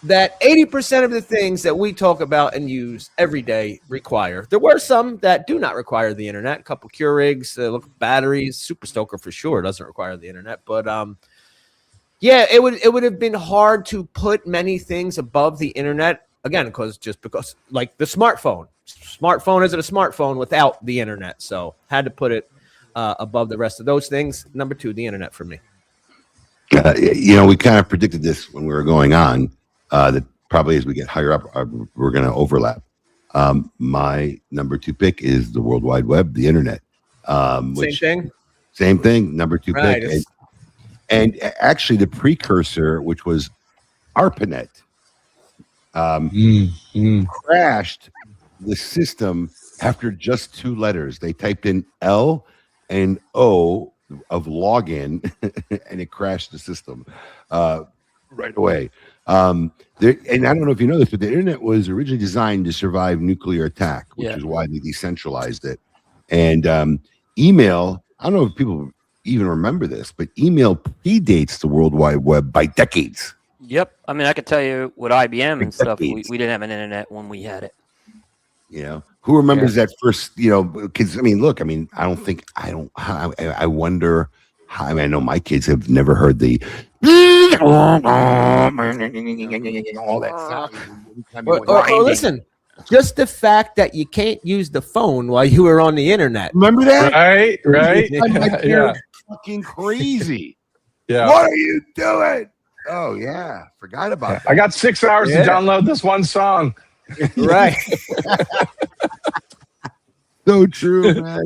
that 80% of the things that we talk about and use every day require. There were some that do not require the internet. A couple Keurigs, batteries, Super Stoker for sure doesn't require the internet, but yeah, it would have been hard to put many things above the internet again because like the smartphone isn't a smartphone without the internet, so had to put it above the rest of those things. Number 2, the internet for me. We kind of predicted this when we were going on. That probably as we get higher up, we're going to overlap. My number 2 pick is the World Wide Web, the internet. Same thing. Number 2 right, pick. And actually, the precursor, which was ARPANET, crashed the system after just 2 letters. They typed in L and O of login, and it crashed the system right away. And I don't know if you know this, but the internet was originally designed to survive nuclear attack, which is why they decentralized it. And email, I don't know if people even remember this, but email predates the World Wide Web by decades. Yep. I mean, I could tell you with IBM and stuff, we didn't have an internet when we had it. Who remembers that first, because I wonder how, I know my kids have never heard the all that sound. Or listen, just the fact that you can't use the phone while you were on the internet. Remember that? Right. Yeah. Fucking crazy. Yeah. What are you doing? Oh yeah, forgot about that. I got 6 hours to download this one song. Right. So true, man.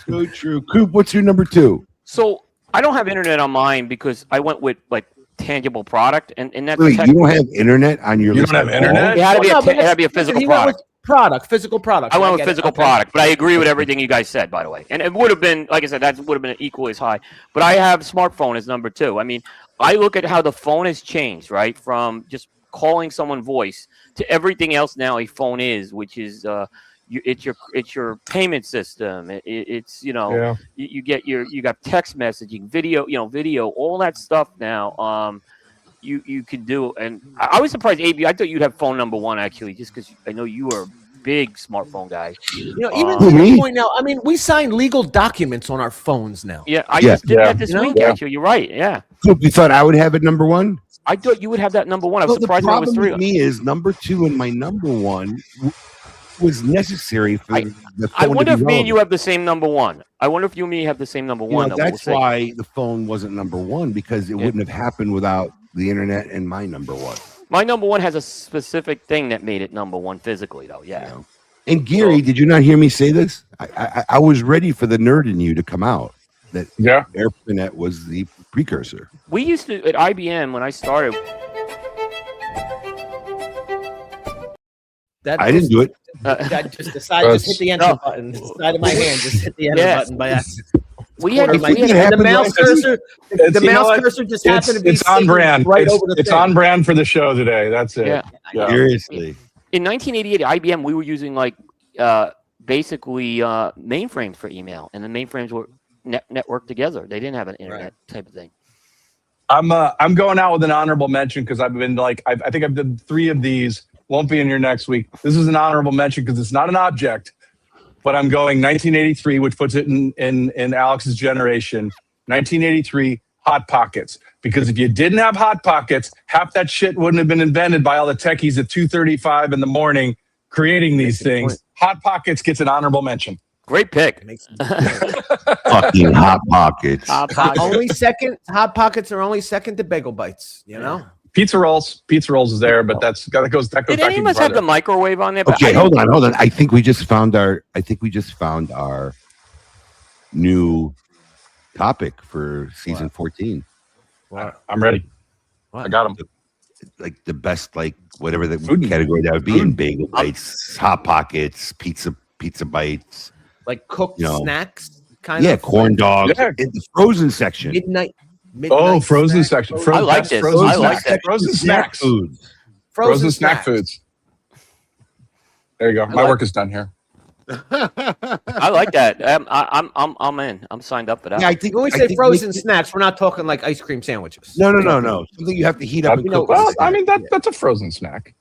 So true. Coop, what's your number 2? So I don't have internet on mine because I went with like tangible product, and that's Wait, you don't have internet on your list? You don't have internet? It had to be a physical product. Physical product. I went with physical product, but I agree with everything you guys said, by the way. And it would have been, like I said, that would have been equally as high. But I have smartphone as number 2. I mean, I look at how the phone has changed, right? From just calling someone voice to everything else now a phone is, which is it's your payment system. It's you got text messaging, video, all that stuff now. You can do, and I was surprised, AB. I thought you'd have phone number 1 actually, just because I know you are a big smartphone guy. Even to the point now. I mean, we sign legal documents on our phones now. Yeah, I just did that this week. Actually, you're right. Yeah. So you thought I would have it number 1? I thought you would have that number 1. I was surprised there was 3. The problem with me is number 2 and my number 1 was necessary for the phone. I wonder if me and you have the same number 1. I wonder if you and me have the same number 1. That's why the phone wasn't number 1, because it wouldn't have happened without the internet and my number 1. My number 1 has a specific thing that made it number 1 physically, though. Yeah. And Gary, did you not hear me say this? I was ready for the nerd in you to come out. That AirPonet was the precursor. We used to, at IBM, when I started. I didn't do it. I just decided to hit the enter button. The side of my hand just hit the enter button by accident. The mouse cursor. The mouse cursor just happened to be. It's on brand. Right over the it's on brand for the show today. That's it. Yeah. Seriously. In 1988, IBM, we were using basically mainframes for email, and the mainframes were networked together. They didn't have an internet type of thing. I'm going out with an honorable mention because I've been I think I've done 3 of these. Won't be in your next week. This is an honorable mention because it's not an object, but I'm going 1983, which puts it in Alex's generation. 1983, Hot Pockets. Because if you didn't have Hot Pockets, half that shit wouldn't have been invented by all the techies at 2:35 in the morning creating these things. Hot Pockets gets an honorable mention. Great pick. Fucking Hot Pockets. Hot Pockets. Hot Pockets are only second to Bagel Bites. You know. Pizza rolls is there, but that goes. Did back any of even us have farther. the microwave on there? Okay, hold on. I think we just found our new topic for season 14. I'm ready. I got them. Like the best, like whatever the category that would be in Bagel Bites, Hot Pockets, pizza bites, like cooked snacks, corn dogs. Yeah. In the frozen section. Midnight frozen snack. section. I like this. I like that. Frozen snacks. Foods. Frozen snack foods. There you go. My work is done here. I like that. I'm in. I'm signed up for that. Yeah, I think When we say frozen snacks, we're not talking like ice cream sandwiches. No. Something you have to heat up and cook. Well, I mean that's a frozen snack.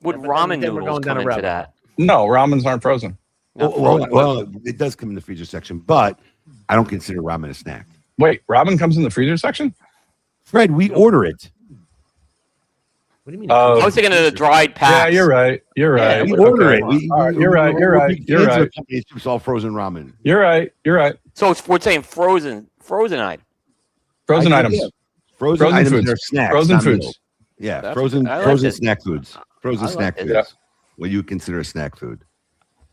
Would ramen noodles come into that? No, ramens aren't frozen. Well, it does come in the freezer section, but I don't consider ramen a snack. Wait, ramen comes in the freezer section? Fred, we order it. What do you mean? I was thinking of the dried packs. Yeah, you're right. Yeah, we order it. You're right. It's all frozen ramen. You're right. So we're saying frozen item. Frozen items. Frozen items foods. are snacks. Frozen foods. Meals. Yeah, I frozen like snack foods. Frozen snack foods. Yeah. What do you consider a snack food?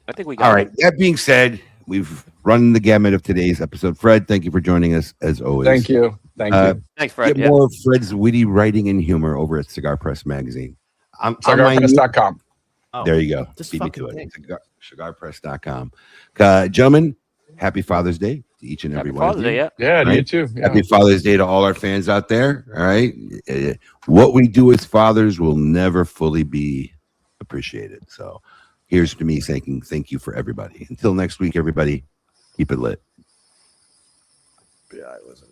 I think we got All right. That being said, we've run the gamut of today's episode. Fred, thank you for joining us as always. Thank you. Thanks, Fred. Get more of Fred's witty writing and humor over at Cigar Press Magazine. Cigarpress.com. There you go. Just Beat me fucking to it. think. Cigarpress.com. Gentlemen, happy Father's Day to each and every one of you. Yeah. Yeah, Right? you too. Yeah. Happy Father's Day to all our fans out there. All right. What we do as fathers will never fully be appreciated. So here's to me saying thank you for everybody. Until next week, everybody, keep it lit. Yeah, I wasn't.